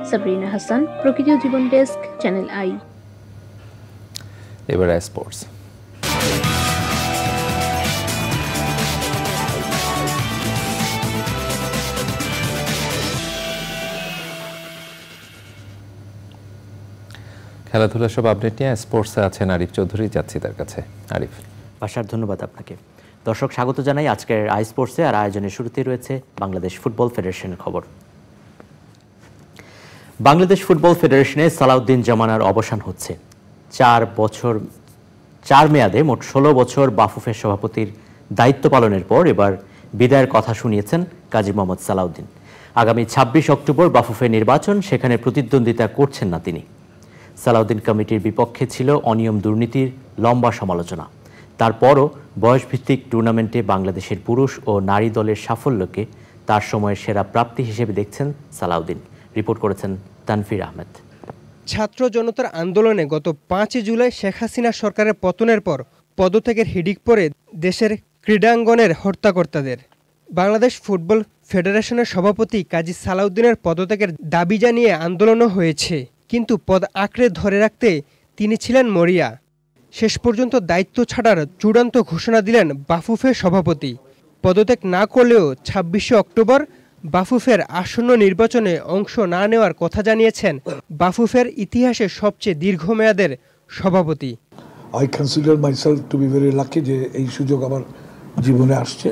সাবরিনা হাসান, প্রকৃতি ও জীবন ডেস্ক, চ্যানেল আই। এবার স্পোর্টস। খেলাধুলা সব আপডেট নিয়ে স্পোর্টসে আছেন আরিফ চৌধুরী, যাচ্ছি তার কাছে। আরিফ। বাসার ধন্যবাদ আপনাকে। দর্শক স্বাগত জানাই আজকের আই স্পোর্টসে। আর আয়োজনের শুরুতেই রয়েছে বাংলাদেশ ফুটবল ফেডারেশনের খবর। বাংলাদেশ ফুটবল ফেডারেশনে সালাউদ্দিন জামানার অবসান হচ্ছে। 4 মেয়াদে মোট 16 বছর বাফুফের সভাপতির দায়িত্ব পালনের পর এবার বিদায়ের কথা শুনিয়েছেন কাজী মোহাম্মদ সালাউদ্দিন। আগামী 26 অক্টোবর বাফুফের নির্বাচন, সেখানে প্রতিদ্বন্দ্বিতা করছেন না তিনি। সালাউদ্দিন কমিটির বিপক্ষে ছিল অনিয়ম দুর্নীতির লম্বা সমালোচনা। তারপরও বয়সভিত্তিক টুর্নামেন্টে বাংলাদেশের পুরুষ ও নারী দলের সাফল্যকে তার সময়ের সেরা প্রাপ্তি হিসেবে দেখছেন সালাউদ্দিন। রিপোর্ট করেছেন তানফির আহমেদ। ছাত্র জনতার আন্দোলনে গত 5 জুলাই শেখ হাসিনা সরকারের পতনের পর পদত্যাগের হিড়িক পড়ে দেশের ক্রীড়াঙ্গনের হর্তাকর্তাদের। বাংলাদেশ ফুটবল ফেডারেশনের সভাপতি কাজী সালাউদ্দিনের পদত্যাগের দাবি জানিয়ে আন্দোলনও হয়েছে, কিন্তু পদ আঁকড়ে ধরে রাখতে তিনি ছিলেন মরিয়া। শেষ পর্যন্ত দায়িত্ব ছাড়ার চূড়ান্ত ঘোষণা দিলেন বাফুফের সভাপতি। পদত্যাগ না করলেও 26 অক্টোবর বাফুফের আসন্ন নির্বাচনে অংশ না নেওয়ার কথা জানিয়েছেন বাফুফের ইতিহাসে সবচেয়ে দীর্ঘমেয়াদের সভাপতি। I consider myself to be very lucky যে এই সুযোগ আমার জীবনে আসছে।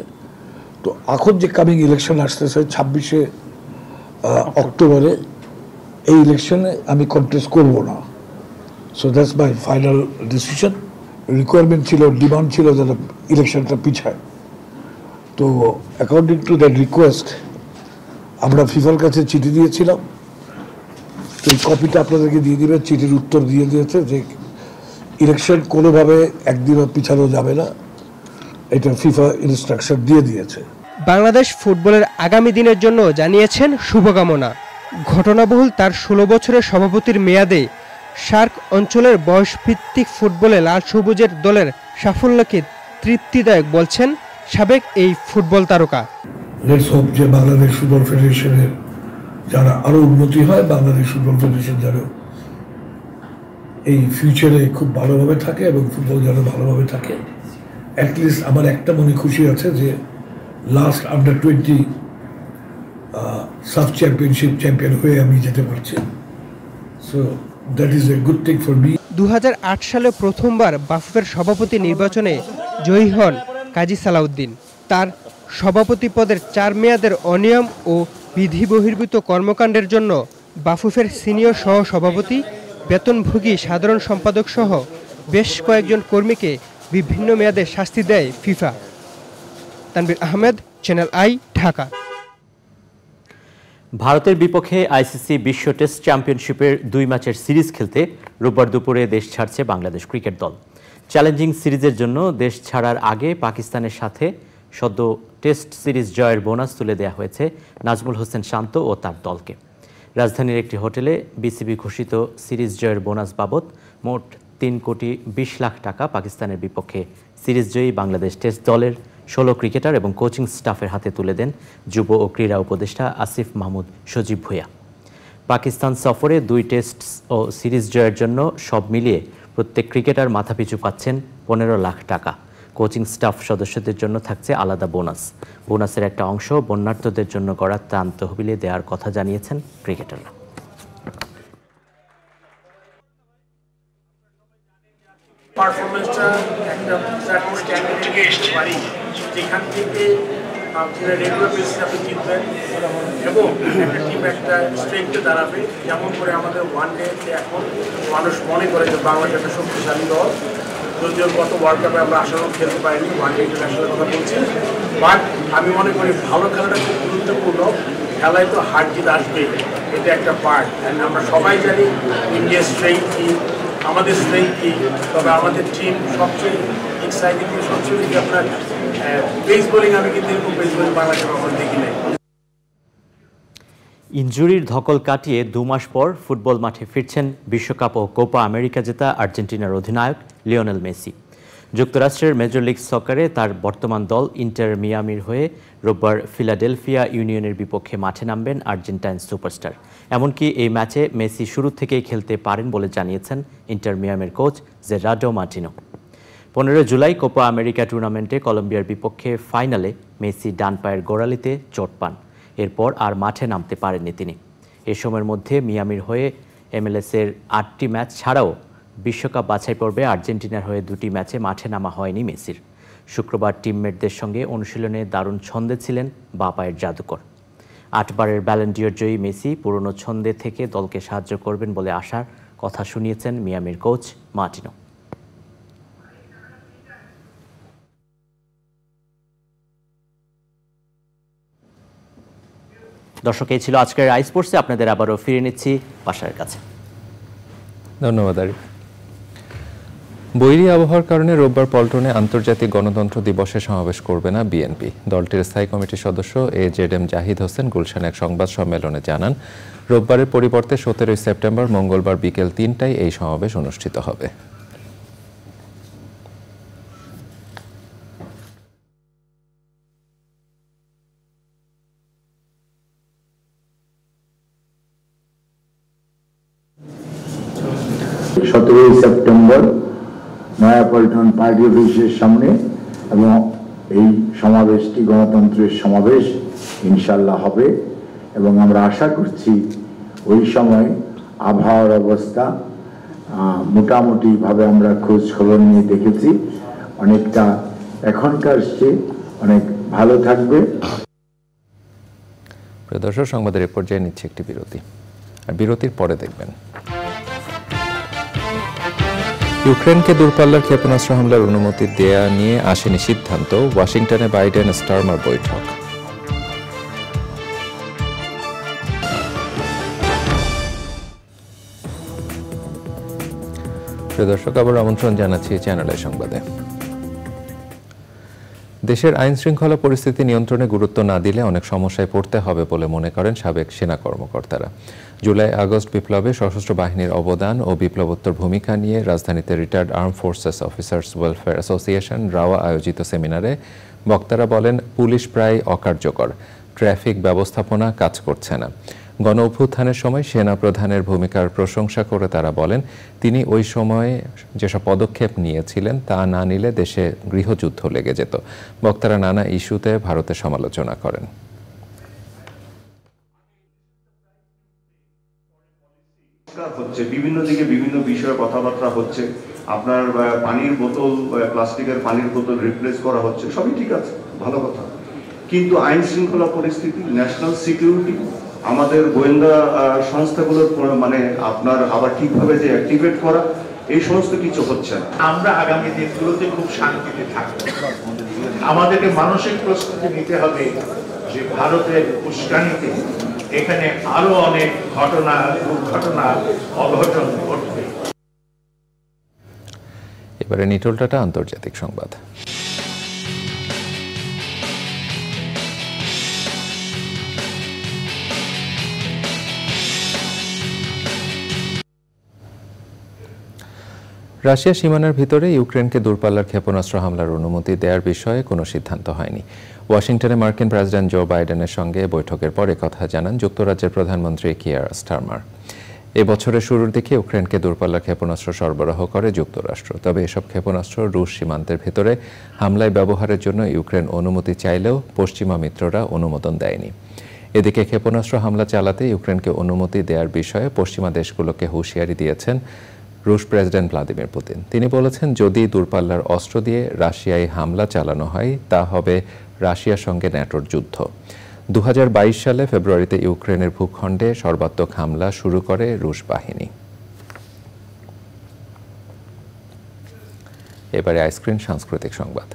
তো এখন যে কামিং ইলেকশন আসতেছে 26 অক্টোবরে, এই ইলেকশনে আমি কন্টেস্ট করব না। So that's my final decision. Requirement ছিল, ডিমান্ড ছিল যাতে ইলেকশনটা পিছায়। তো অ্যাকর্ডিং টু দ্যাট রিকোয়েস্ট আমরা ফিফার কাছে চিঠি দিয়েছিলাম। তো এই কপিটা আপনাদেরকে দিয়ে দিবে। চিঠির উত্তর দিয়ে দিয়েছে যে ইলেকশন কোনোভাবে একদিনও পিছানো যাবে না, এটা ফিফা ইনস্ট্রাকশন দিয়ে দিয়েছে। বাংলাদেশ ফুটবলের আগামী দিনের জন্য জানিয়েছেন শুভকামনা। ঘটনাবহুল তার 16 বছরের সভাপতির মেয়াদে সার্ক অঞ্চলের বয়সভিত্তিক ফুটবলে লাল সবুজের দলের সাফল্যকে তৃপ্তিদায়ক বলছেন সাবেক এই ফুটবল তারকা। লেটস হোপ যে বাংলাদেশ ফুটবল ফেডারেশনের যারা আরো উন্নতি হয়, বাংলাদেশ ফুটবল ফেডারেশন যেন এই ফিউচারে খুব ভালোভাবে থাকে এবং ফুটবল যেন ভালোভাবে থাকে। অ্যাটলিস্ট আমার একটা মনে খুশি আছে যে last under 20 sub championship champion হয়ে আমি যেতে পারছি। So that is a good thing for me. 2008 সালে প্রথমবার বাফুফের সভাপতি নির্বাচনে জয়ী হন কাজী সালাউদ্দিন। তার সভাপতি পদের 4 মেয়াদের অনিয়ম ও বিধি বহির্ভূত কর্মকাণ্ডের জন্য বাফুফের সিনিয়র সহ সভাপতি, বেতনভোগী সাধারণ সম্পাদক সহ বেশ কয়েকজন কর্মীকে বিভিন্ন মেয়াদে শাস্তি দেয় FIFA. Tanvir Ahmed, channel I, Dhaka. ভারতের বিপক্ষে আইসিসি বিশ্ব টেস্ট চ্যাম্পিয়নশিপের 2 ম্যাচের সিরিজ খেলতে রোববার দুপুরে দেশ ছাড়ছে বাংলাদেশ ক্রিকেট দল। চ্যালেঞ্জিং সিরিজের জন্য দেশ ছাড়ার আগে পাকিস্তানের সাথে সদ্য টেস্ট সিরিজ জয়ের বোনাস তুলে দেওয়া হয়েছে নাজমুল হোসেন শান্ত ও তার দলকে। রাজধানীর একটি হোটেলে বিসিবি ঘোষিত সিরিজ জয়ের বোনাস বাবদ মোট 3 কোটি 20 লাখ টাকা পাকিস্তানের বিপক্ষে সিরিজ জয়ী বাংলাদেশ টেস্ট দলের 16 ক্রিকেটার এবং কোচিং স্টাফের হাতে তুলে দেন যুব ও ক্রীড়া উপদেষ্টা আসিফ মাহমুদ সজীব ভূঁইয়া। পাকিস্তান সফরে 2 টেস্ট ও সিরিজ জয়ের জন্য সব মিলিয়ে প্রত্যেক ক্রিকেটার মাথাপিছু পাচ্ছেন 15 লাখ টাকা। কোচিং স্টাফ সদস্যদের জন্য থাকছে আলাদা বোনাস। বোনাসের একটা অংশ বন্যার্তদের জন্য করা ত্রাণ তহবিলে দেওয়ার কথা জানিয়েছেন ক্রিকেটাররা। পারফরমেন্সটা একটা স্ট্যান্ডার্ডে আসতে পারি, যেখান থেকে আপনারা রেগুলার বেসিসে আপনি জিতবেন এবং একটা টিম একটা স্ট্রেংথে দাঁড়াবে। যেমন করে আমাদের ওয়ান ডেতে এখন মানুষ মনে করে যে বাংলাদেশ একটা শক্তিশালী দল, যদিও গত ওয়ার্ল্ড কাপে আমরা আশানুরূপ খেলতে পারিনি, ওয়ান ডে ইন্টারন্যাশনালের কথা বলছি। বাট আমি মনে করি ভালো খেলাটা খুব গুরুত্বপূর্ণ। খেলায় তো হার জিত আসবেই, এটা একটা পার্ট। অ্যান্ড আমরা সবাই জানি ইন্ডিয়ার স্ট্রেংথ কী, আমাদের স্ট্রেংথ কী। তবে আমাদের টিম সবচেয়ে এক্সাইটিং, সবচেয়ে বেশি আপনার পেস বোলিং, আমি কিন্তু এরকম পেস বোলিং বাংলাদেশে কখনো দেখি নাই। ইনজুরির ধকল কাটিয়ে 2 মাস পর ফুটবল মাঠে ফিরছেন বিশ্বকাপ ও কোপা আমেরিকা জেতা আর্জেন্টিনার অধিনায়ক লিওনেল মেসি। যুক্তরাষ্ট্রের মেজর লিগ সকারে তার বর্তমান দল ইন্টার মিয়ামির হয়ে রোববার ফিলাডেলফিয়া ইউনিয়নের বিপক্ষে মাঠে নামবেন আর্জেন্টাইন সুপারস্টার। এমনকি এই ম্যাচে মেসি শুরু থেকেই খেলতে পারেন বলে জানিয়েছেন ইন্টার মিয়ামির কোচ জেরার্ডো মার্টিনো। 15 জুলাই কোপা আমেরিকা টুর্নামেন্টে কলম্বিয়ার বিপক্ষে ফাইনালে মেসি ডান পায়ের গোড়ালিতে চোট পান। এরপর আর মাঠে নামতে পারেননি তিনি। এ সময়ের মধ্যে মিয়ামির হয়ে MLS-এর 8টি ম্যাচ ছাড়াও বিশ্বকাপ বাছাই পর্বে আর্জেন্টিনার হয়ে 2টি ম্যাচে মাঠে নামা হয়নি মেসির। শুক্রবার টিমমেটদের সঙ্গে অনুশীলনে দারুণ ছন্দে ছিলেন বাঁ পায়ের জাদুকর। 8 বারের ব্যালন ডিওর জয়ী মেসি পুরনো ছন্দে থেকে দলকে সাহায্য করবেন বলে আশার কথা শুনিয়েছেন মিয়ামির কোচ মার্টিনো। দর্শক, এই ছিল আজকের আই স্পোর্টসে। আপনাদের আবারও ফিরে নিচ্ছি বাসার কাছে। ধন্যবাদ আরিফ। বৈরী আবহাওয়ার কারণে রোববার পল্টনে আন্তর্জাতিক গণতন্ত্র দিবসে সমাবেশ করবে না বিএনপি। দলটির স্থায়ী কমিটির সদস্য AJM জাহিদ হোসেন গুলশান এক সংবাদ সম্মেলনে জানান, রোববারের পরিবর্তে 17 সেপ্টেম্বর মঙ্গলবার বিকেল 3টায় এই সমাবেশ অনুষ্ঠিত হবে। সেপ্টেম্বর নয়াপল্টন পার্টি অফিসের সামনে, এবং এই সমাবেশটি গণতন্ত্রের সমাবেশ ইনশাল্লাহ হবে এবং আমরা আশা করছি ওই সময় আবহাওয়ার অবস্থা মোটামুটিভাবে আমরা খোঁজ খবর নিয়ে দেখেছি অনেকটা এখনকার চেয়ে অনেক ভালো থাকবে। প্রিয় দর্শক, সংবাদের এ পর্যায়ে নিচ্ছে একটি বিরতি, আর বিরতির পরে দেখবেন ইউক্রেনকে দূরপাল্লার ক্ষেপণাস্ত্র হামলার অনুমতি দেয়া নিয়ে আসেনি সিদ্ধান্ত, ওয়াশিংটনে বাইডেন স্টারমার বৈঠক। প্রিয় দর্শক, আবার আমন্ত্রণ জানাচ্ছি চ্যানেলের সংবাদে। দেশের আইন শৃঙ্খলা পরিস্থিতি নিয়ন্ত্রণে গুরুত্ব না দিলে অনেক সমস্যায় পড়তে হবে বলে মনে করেন সাবেক সেনা কর্মকর্তারা। জুলাই আগস্ট বিপ্লবে সশস্ত্র বাহিনীর অবদান ও বিপ্লবোত্তর ভূমিকা নিয়ে রাজধানীতে retired arm forces officers welfare association rava আয়োজিত সেমিনারে বক্তারা বলেন, পুলিশ প্রায় অকার্যকর, ট্রাফিক ব্যবস্থাপনা কাজ করছে না। গণ অভ্যুত্থানের সময় সেনা প্রধানের ভূমিকার প্রশংসা করে তারা বলেন, তিনি ওই সময়ে যেসব পদক্ষেপ নিয়েছিলেন তা না নিলে দেশে গৃহযুদ্ধ লেগে যেত। বক্তারা নানা ইস্যুতে ভারতের সমালোচনা করেন। হচ্ছে বিভিন্ন দিকে বিভিন্ন বিষয়ে কথাবার্তা হচ্ছে, আপনার পানির বোতল, প্লাস্টিকের পানির বোতল রিপ্লেস করা হচ্ছে, সবই ঠিক আছে, ভালো কথা। কিন্তু আইন শৃঙ্খলা পরিস্থিতি, ন্যাশনাল সিকিউরিটি, আমাদের গোয়েন্দা সংস্থাগুলোর মানে আপনার আবার ঠিকভাবে যে অ্যাক্টিভেট করা, এই সমস্ত কিছু হচ্ছে না। আমরা আগামী দিনগুলোতে খুব শান্তিতে থাকবো। আমাদেরকে মানসিক প্রস্তুতি নিতে হবে যে ভারতের উস্কানিতে এখানে আরো অনেক ঘটনা, দুর্ঘটনা, অঘটন ঘটবে। এবারে নিটোলটাটা আন্তর্জাতিক সংবাদ। রাশিয়া সীমানার ভিতরে ইউক্রেনকে দূরপাল্লার ক্ষেপণাস্ত্র হামলার অনুমতি দেওয়ার বিষয়ে কোনো সিদ্ধান্ত হয়নি। ওয়াশিংটনে মার্কিন প্রেসিডেন্ট জো বাইডেনের সঙ্গে বৈঠকের পর কথা জানান যুক্তরাজ্যের প্রধানমন্ত্রী কিয়ার স্টারমার। এবছরের শুরুর দিকে ইউক্রেনকে দূরপাল্লার ক্ষেপণাস্ত্র সরবরাহ করে যুক্তরাষ্ট্র। তবে এসব ক্ষেপণাস্ত্র রুশ সীমান্তের ভেতরে হামলায় ব্যবহারের জন্য ইউক্রেন অনুমতি চাইলেও পশ্চিমা মিত্ররা অনুমোদন দেয়নি। এদিকে ক্ষেপণাস্ত্র হামলা চালাতে ইউক্রেনকে অনুমতি দেওয়ার বিষয়ে পশ্চিমা দেশগুলোকে হুঁশিয়ারি দিয়েছেন রুশ প্রেসিডেন্ট ভ্লাদিমির পুতিন। তিনি বলেছেন, যদি দূরপাল্লার অস্ত্র দিয়ে রাশিয়ায় হামলা চালানো হয় তা হবে রাশিয়ার সঙ্গে ন্যাটোর যুদ্ধ। 2022 সালে ফেব্রুয়ারিতে ইউক্রেনের ভূখণ্ডে সর্বাত্মক হামলা শুরু করে রুশ বাহিনী। এবারে আইস্ক্রিন সাংস্কৃতিক সংবাদ।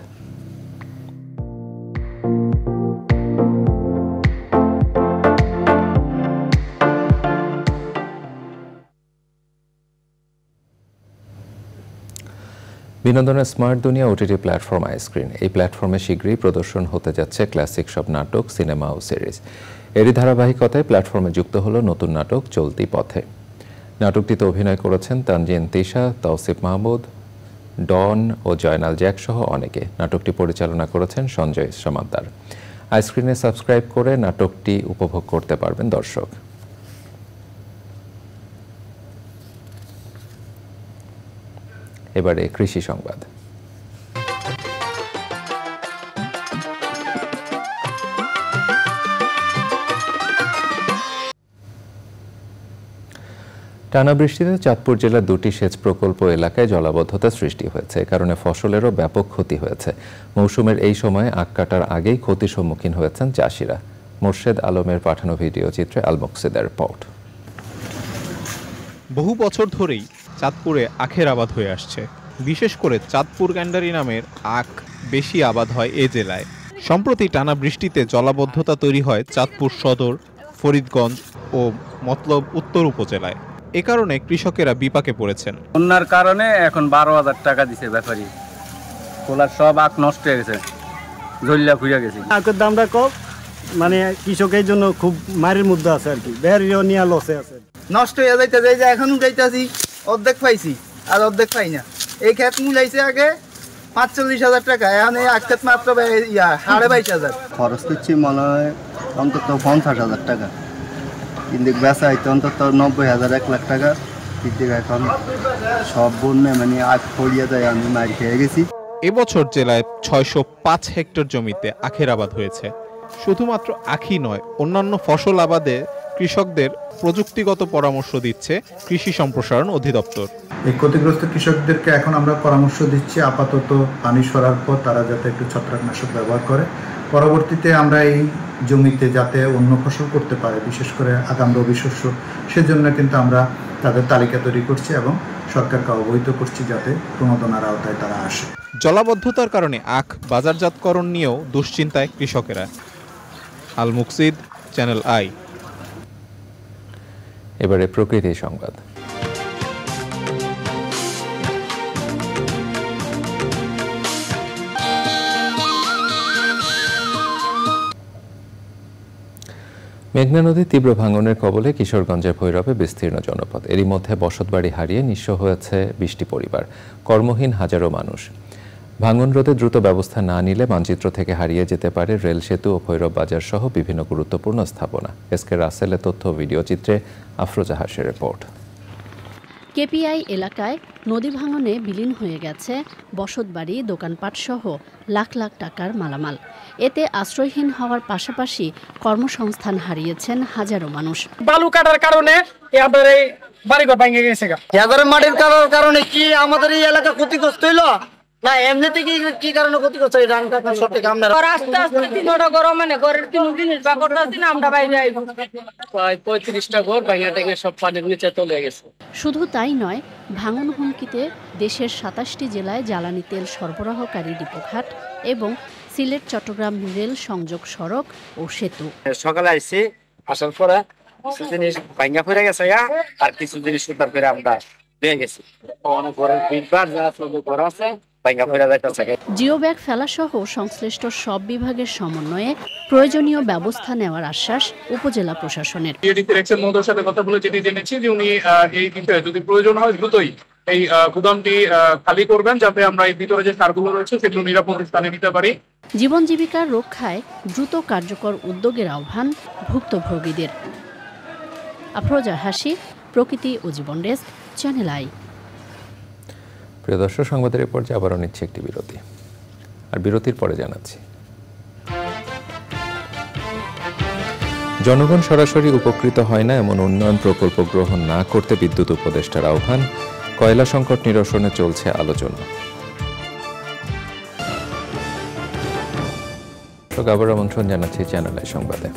বিনোদনের স্মার্ট দুনিয়া ওটিটি প্ল্যাটফর্ম আইস্ক্রিন। এই প্ল্যাটফর্মে শীঘ্রই প্রদর্শন হতে যাচ্ছে ক্লাসিক সব নাটক, সিনেমা ও সিরিজ। এরই ধারাবাহিকতায় প্ল্যাটফর্মে যুক্ত হলো নতুন নাটক চলতি পথে। নাটকটিতে অভিনয় করেছেন তানজিন তিশা, তৌসিফ মাহমুদ, ডন ও জয়নাল জ্যাক সহ অনেকে। নাটকটি পরিচালনা করেছেন সঞ্জয় সমাদ্দার। আইস্ক্রিনে সাবস্ক্রাইব করে নাটকটি উপভোগ করতে পারবেন দর্শক। এবারে কৃষি সংবাদ। টানা বৃষ্টিতে চাঁদপুর জেলার 2টি সেচ প্রকল্প এলাকায় জলাবদ্ধতা সৃষ্টি হয়েছে। এ কারণে ফসলেরও ব্যাপক ক্ষতি হয়েছে। মৌসুমের এই সময়ে আখ কাটার আগেই ক্ষতির সম্মুখীন হয়েছেন চাষিরা। মোর্শেদ আলমের পাঠানো ভিডিও চিত্রে আল মুকসিদের রিপোর্ট। বহু বছর ধরেই চাঁদপুরে আখের আবাদ হয়ে আসছে। বিশেষ করে চাঁদপুর গ্যান্ডারি নামের আখ বেশি আবাদ হয় এ জেলায়। সম্প্রতি টানা বৃষ্টিতে জলাবদ্ধতা তৈরি হয় চাঁদপুর সদর, ফরিদগঞ্জ ও মতলব উত্তর উপজেলায়। এ কারণে কৃষকেরা বিপাকে পড়েছেন। বন্যার কারণে এখন 12,000 টাকা দিছে ব্যাপারী। কোলার সব আখ নষ্ট হয়ে গেছে, ঝল্লা খুঁড়ে গেছে। আখের দামটা কম, মানে কৃষকের জন্য খুব মারের মধ্যে আছে আর কি, বেরিয়ে নিয়ে লসে আছে। নষ্ট হয়ে যাইতে যাই যে এখন উঠাইতেছি, অর্ধেক পাইছি আর অর্ধেক পাই না। এই ক্ষেত মূলাইছে আগে 45,000 টাকা, এখন এই আখ ক্ষেত মাত্র 22,500। খরচ করছি মনে হয় অন্তত 50,000 টাকা, কিন্তু বেচা হইতে অন্তত 90,000 1 লাখ টাকা। কিন্তু এখন সব বন্যে মানে আখ ফড়িয়ে যায়, আমি মার খেয়ে গেছি। এবছর জেলায় 605 হেক্টর জমিতে আখের আবাদ হয়েছে। শুধুমাত্র আখই নয়, অন্যান্য ফসল আবাদে কৃষকদের প্রযুক্তিগত পরামর্শ দিচ্ছে কৃষি সম্প্রসারণ অধিদপ্তর। এই ক্ষতিগ্রস্ত কৃষকদেরকে এখন আমরা পরামর্শ দিচ্ছি, আপাতত পানি সরার পর তারা যাতে একটু ছত্রাকনাশক ব্যবহার করে। পরবর্তীতে আমরা এই জমিতে যাতে অন্য ফসল করতে পারে, বিশেষ করে আগাম রবি শস্য, সেজন্য কিন্তু আমরা তাদের তালিকা তৈরি করছি এবং সরকারকে অবহিত করছি যাতে প্রণোদনার আওতায় তারা আসে। জলাবদ্ধতার কারণে আখ বাজারজাতকরণ নিয়েও দুশ্চিন্তায় কৃষকেরা। আল মুকসিদ, চ্যানেল আই। এবারে প্রকৃতি সংবাদ। মেঘনা নদীর তীব্র ভাঙনের কবলে কিশোরগঞ্জের ভৈরবে বিস্তীর্ণ জনপদ। এরই মধ্যে বসতবাড়ি হারিয়ে নিঃস্ব হয়েছে 20টি পরিবার, কর্মহীন হাজারো মানুষ। ভাঙন রোধে দ্রুত ব্যবস্থা না নিলে মানচিত্র থেকে হারিয়ে যেতে পারে রেল সেতু ও ভৈরব বাজার সহ বিভিন্ন গুরুত্বপূর্ণ স্থাপনা। এসকে রাসেলের তথ্য ভিডিও চিত্রে আফরোজা হাসের রিপোর্ট। কেপিআই এলাকায় নদী ভাঙনে বিলীন হয়ে গেছে বসতবাড়ি, দোকানপাট সহ লাখ লাখ টাকার মালামাল। এতে আশ্রয়হীন হওয়ার পাশাপাশি কর্মসংস্থান হারিয়েছেন হাজারো মানুষ। বালু কাটার কারণে আমাদের এই বাড়িঘর ভেঙে গেছে। মাটির কারণে কি আমাদের এই এলাকা ক্ষতিগ্রস্ত হইলো না এমনিতে কি কারণে ক্ষতিগ্রস্ত? আস্তে আস্তে 3টা গরম মানে ঘরের 3 জিনিস বা করতে দিন আমরা বাইরে আইব। প্রায় 35টা ঘর ভাঙা টেঙে সব পানির নিচে চলে গেছে। শুধু তাই নয়, ভাঙন হুমকিতে দেশের 27টি জেলায় জ্বালানি তেল সরবরাহকারী ডিপোঘাট এবং সিলেট চট্টগ্রাম রেল সংযোগ সড়ক ও সেতু। সকালে আইছি, আসার পরে কিছু জিনিস ভাঙা পড়ে গেছে আর কিছু জিনিস উদ্ধার করে আমরা পেয়ে গেছি। অনেক ঘরের বিলবার যা ঘর আছে জিও ব্যাগ ফেলা সহ সংশ্লিষ্ট সব বিভাগের সমন্বয়ে প্রয়োজনীয় ব্যবস্থা নেওয়ার আশ্বাস উপজেলা প্রশাসনের। সাথে কথা বলে যেটি জেনেছি যে উনি এই বিষয়ে যদি প্রয়োজন হয় দ্রুতই এই গুদামটি খালি করবেন, যাতে আমরা এই ভিতরে যে সারগুলো রয়েছে সেগুলো নিরাপদ স্থানে নিতে পারি। জীবন জীবিকার রক্ষায় দ্রুত কার্যকর উদ্যোগের আহ্বান ভুক্তভোগীদের। আফরোজা হাসি, প্রকৃতি ও জীবন ডেস্ক, চ্যানেল আই। প্রিয় দর্শক, সংবাদের এ পর্যায়ে আবারও নিচ্ছে একটি বিরতি, আর বিরতির পরে জানাচ্ছি জনগণ সরাসরি উপকৃত হয় না এমন উন্নয়ন প্রকল্প গ্রহণ না করতে বিদ্যুৎ উপদেষ্টার আহ্বান। কয়লা সংকট নিরসনে চলছে আলোচনা। আবার আমন্ত্রণ জানাচ্ছি চ্যানেল আই সংবাদে।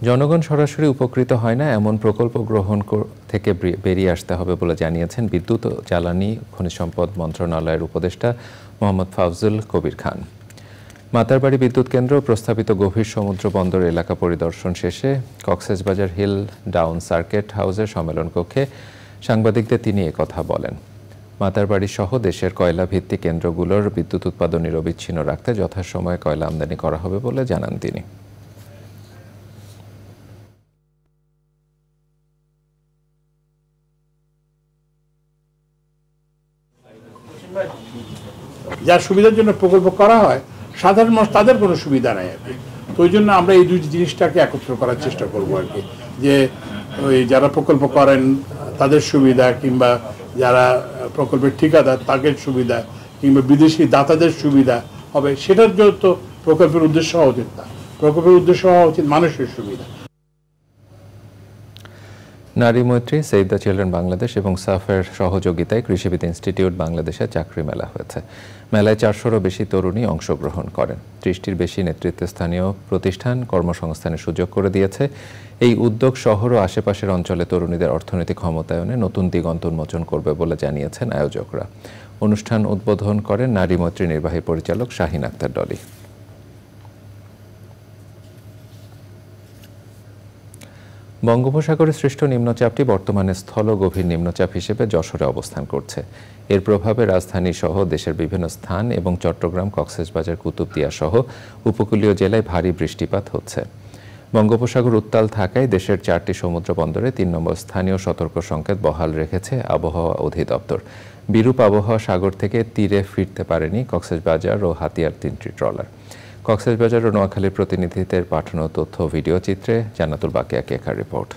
জনগণ সরাসরি উপকৃত হয় না এমন প্রকল্প গ্রহণ থেকে বেরিয়ে আসতে হবে বলে জানিয়েছেন বিদ্যুৎ ও জ্বালানি খনিজ সম্পদ মন্ত্রণালয়ের উপদেষ্টা মোহাম্মদ ফাউজুল কবির খান। মাতারবাড়ি বিদ্যুৎ কেন্দ্র প্রস্তাবিত গভীর সমুদ্র বন্দর এলাকা পরিদর্শন শেষে কক্সবাজার হিল ডাউন সার্কিট হাউসের সম্মেলন কক্ষে সাংবাদিকদের তিনি একথা বলেন। মাতারবাড়ি সহ দেশের কয়লা ভিত্তিক কেন্দ্রগুলোর বিদ্যুৎ উৎপাদন নিরবিচ্ছিন্ন রাখতে যথাসময়ে কয়লা আমদানি করা হবে বলে জানান তিনি। যার সুবিধার জন্য প্রকল্প করা হয়, সাধারণ মানুষ তাদের কোনো সুবিধা নাই আর কি। তো ওই জন্য আমরা এই দুই জিনিসটাকে একত্র করার চেষ্টা করবো আর কি, যে ওই যারা প্রকল্প করেন তাদের সুবিধা, কিংবা যারা প্রকল্পের ঠিকাদার তাদের সুবিধা, কিংবা বিদেশি দাতাদের সুবিধা হবে, সেটার জন্য তো প্রকল্পের উদ্দেশ্য হওয়া উচিত না। প্রকল্পের উদ্দেশ্য হওয়া উচিত মানুষের সুবিধা। নারী মৈত্রী, সেভ দ্য চিলড্রেন বাংলাদেশ এবং সাফের সহযোগিতায় কৃষিবিদ ইনস্টিটিউট বাংলাদেশে চাকরি মেলা হয়েছে। মেলায় 400-রও বেশি তরুণী অংশগ্রহণ করেন। 30টির বেশি নেতৃত্বস্থানীয় প্রতিষ্ঠান কর্মসংস্থানের সুযোগ করে দিয়েছে। এই উদ্যোগ শহর ও আশেপাশের অঞ্চলে তরুণীদের অর্থনৈতিক ক্ষমতায়নে নতুন দিগন্ত উন্মোচন করবে বলে জানিয়েছেন আয়োজকরা। অনুষ্ঠান উদ্বোধন করেন নারী মৈত্রী নির্বাহী পরিচালক শাহিন আক্তার ডলি। বঙ্গোপসাগরে সৃষ্ট নিম্নচাপটি বর্তমানে স্থলগভীর নিম্নচাপ হিসেবে যশোরে অবস্থান করছে। এর প্রভাবে রাজধানী সহ দেশের বিভিন্ন স্থান এবং চট্টগ্রাম, কক্সবাজার, কুতুবদিয়া সহ উপকূলীয় জেলায় ভারী বৃষ্টিপাত হচ্ছে। বঙ্গোপসাগর উত্তাল থাকায় দেশের 4টি সমুদ্র বন্দরে 3 নম্বর স্থানীয় সতর্ক সংকেত বহাল রেখেছে আবহাওয়া অধিদপ্তর। বিরূপ আবহাওয়া সাগর থেকে তীরে ফিরতে পারেনি কক্সবাজার ও হাতিয়ার 3টি ট্রলার। কক্সবাজার ও নোয়াখালীর প্রতিনিধিদের পাঠানো তথ্য ভিডিও চিত্রে জান্নাতুল বাকিয়া কেকার রিপোর্ট।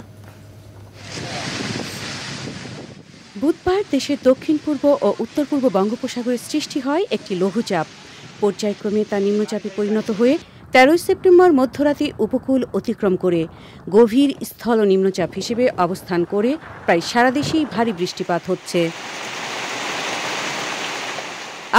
বুধবার দেশের দক্ষিণ পূর্ব ও উত্তর পূর্ব বঙ্গোপসাগরে সৃষ্টি হয় একটি লঘুচাপ। পর্যায়ক্রমে তা নিম্নচাপে পরিণত হয়ে 13 সেপ্টেম্বর মধ্যরাতে উপকূল অতিক্রম করে গভীর স্থল নিম্নচাপ হিসেবে অবস্থান করে প্রায় সারা দেশেই ভারী বৃষ্টিপাত হচ্ছে।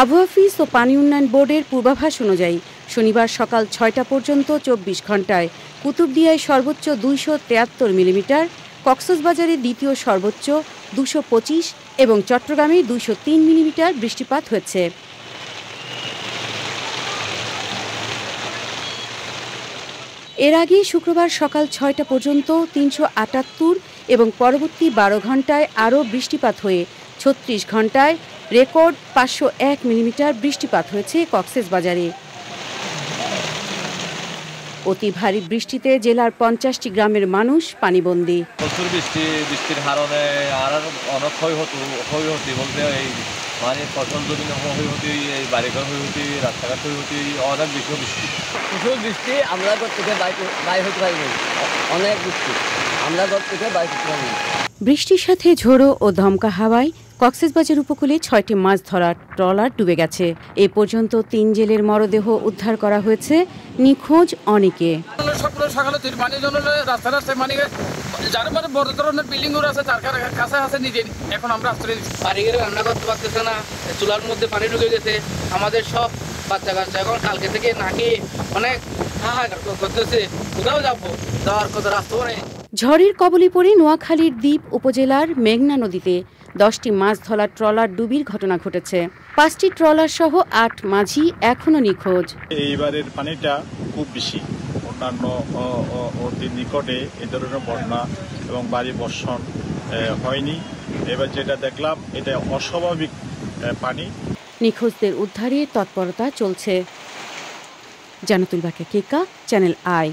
আবহাওয়া অফিস ও পানি উন্নয়ন বোর্ডের পূর্বাভাস অনুযায়ী শনিবার সকাল 6টা পর্যন্ত 24 ঘন্টায় কুতুবদিয়ায় সর্বোচ্চ 273 মিলিমিটার, কক্সবাজারে দ্বিতীয় সর্বোচ্চ 225 এবং চট্টগ্রামে 203 মিলিমিটার বৃষ্টিপাত হয়েছে। এর আগে শুক্রবার সকাল 6টা পর্যন্ত 378 এবং পরবর্তী 12 ঘন্টায় আরও বৃষ্টিপাত হয়ে 36 ঘন্টায় রেকর্ড 501 মিলিমিটার বৃষ্টিপাত হয়েছে কক্সবাজারে। অতি ভারী বৃষ্টিতে জেলার 50টি গ্রামের মানুষ পানিবন্দী। প্রচুর বৃষ্টির কারণে আর অনেক ক্ষয়ক্ষতি বলতে এই মানে ফসল জমি ক্ষয়ক্ষতি, এই বাড়িঘর ক্ষয়ক্ষতি, রাস্তাঘাট ক্ষয়ক্ষতি, অনেক বেশি বৃষ্টি। প্রচুর বৃষ্টি, আমরা ঘর থেকে বাইরে হতে পারিনি। অনেক বৃষ্টি, আমরা ঘর থেকে বাইরে হতে পারিনি। বৃষ্টির সাথে ঝোড়ো ও দমকা হাওয়ায় কক্সবাজার উপকূলে 6টি মাছ ধরার ট্রলার ডুবে গেছে। এ পর্যন্ত 3 জেলের মরদেহ উদ্ধার করা হয়েছে, নিখোঁজ অনেকে। সকালে পানি জন্য রাস্তা রাস্তায় মানে যার মানে বড় ধরনের বিল্ডিং আছে তার কাছে আছে নিজে। এখন আমরা আশ্রয় দিচ্ছি, বাড়িঘরে রান্না করতে পারতেছে না, চুলার মধ্যে পানি ঢুকে গেছে। আমাদের সব বাচ্চা কাচ্চা এখন কালকে থেকে নাকি অনেক হাহাকার করতেছে। কোথাও যাবো, যাওয়ার কথা রাস্তা নেই। ঝড়ের কবলে পড়ে নোয়াখালীর দ্বীপ উপজেলার মেঘনা নদীতে 10টি মাছ ধরার ট্রলার ডুবির ঘটনা ঘটেছে। 5টি ট্রলার সহ 8 মাঝি এখনো নিখোঁজ। এইবারের পানিটা খুব বেশি, অন্যান্য অতি নিকটে এ ধরনের বন্যা এবং বাড়ি বর্ষণ হয়নি। এবার যেটা দেখলাম এটা অস্বাভাবিক পানি। নিখোঁজদের উদ্ধারে তৎপরতা চলছে। জান্নাতুল বাকিয়া কেকা, চ্যানেল আই।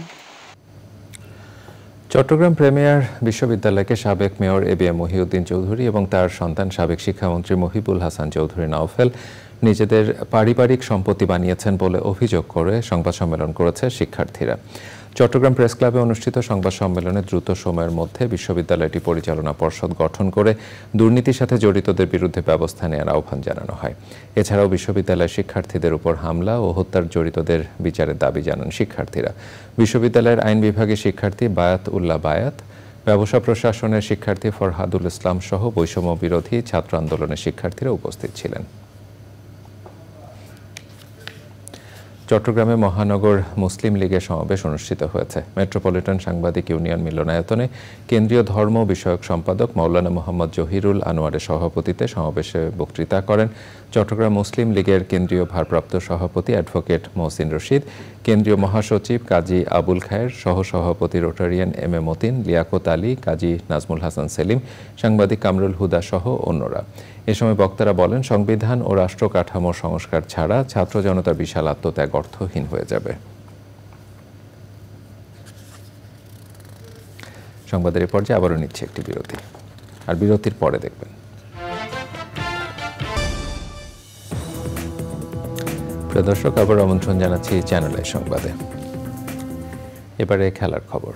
চট্টগ্রাম প্রিমিয়ার বিশ্ববিদ্যালয়কে সাবেক মেয়র এবিএম মহিউদ্দিন চৌধুরী এবং তার সন্তান সাবেক শিক্ষামন্ত্রী মহিবুল হাসান চৌধুরী নাওফেল নিজেদের পারিবারিক সম্পত্তি বানিয়েছেন বলে অভিযোগ করে সংবাদ সম্মেলন করেছে শিক্ষার্থীরা। চট্টগ্রাম প্রেস ক্লাবে অনুষ্ঠিত সংবাদ সম্মেলনে দ্রুত সময়ের মধ্যে বিশ্ববিদ্যালয়টি পরিচালনা পর্ষদ গঠন করে দুর্নীতির সাথে জড়িতদের বিরুদ্ধে ব্যবস্থা নেওয়ার আহ্বান জানানো হয়। এছাড়াও বিশ্ববিদ্যালয়ের শিক্ষার্থীদের উপর হামলা ও হত্যার জড়িতদের বিচারের দাবি জানান শিক্ষার্থীরা। বিশ্ববিদ্যালয়ের আইন বিভাগের শিক্ষার্থী বায়াত উল্লাহ বায়াত, ব্যবসা প্রশাসনের শিক্ষার্থী ফরহাদুল ইসলাম সহ বৈষম্য বিরোধী ছাত্র আন্দোলনের শিক্ষার্থীরা উপস্থিত ছিলেন। চট্টগ্রামে মহানগর মুসলিম লীগের সমাবেশ অনুষ্ঠিত হয়েছে। মেট্রোপলিটন সাংবাদিক ইউনিয়ন মিলনায়তনে কেন্দ্রীয় ধর্ম বিষয়ক সম্পাদক মাওলানা মোহাম্মদ জহিরুল আনোয়ারের সভাপতিত্বে সমাবেশে বক্তৃতা করেন চট্টগ্রাম মুসলিম লীগের কেন্দ্রীয় ভারপ্রাপ্ত সভাপতি অ্যাডভোকেট মহসিন রশিদ, কেন্দ্রীয় মহাসচিব কাজী আবুল খায়ের, সহসভাপতি Rotarian M A Matin, Liaquat Ali, কাজী নাজমুল হাসান সেলিম, সাংবাদিক কামরুল হুদা সহ অন্যরা। এ সময় বক্তারা বলেন, সংবিধান ও রাষ্ট্র কাঠামো সংস্কার ছাড়া ছাত্র জনতার বিশাল আত্মত্যাগ অর্থহীন হয়ে যাবে। সংবাদের এ পর্যায়ে আবারও নিচ্ছে একটি বিরতি, আর বিরতির পরে দেখবেন প্রিয় দর্শক, আবার আমন্ত্রণ জানাচ্ছি চ্যানেল আই সংবাদে। এবারে খেলার খবর।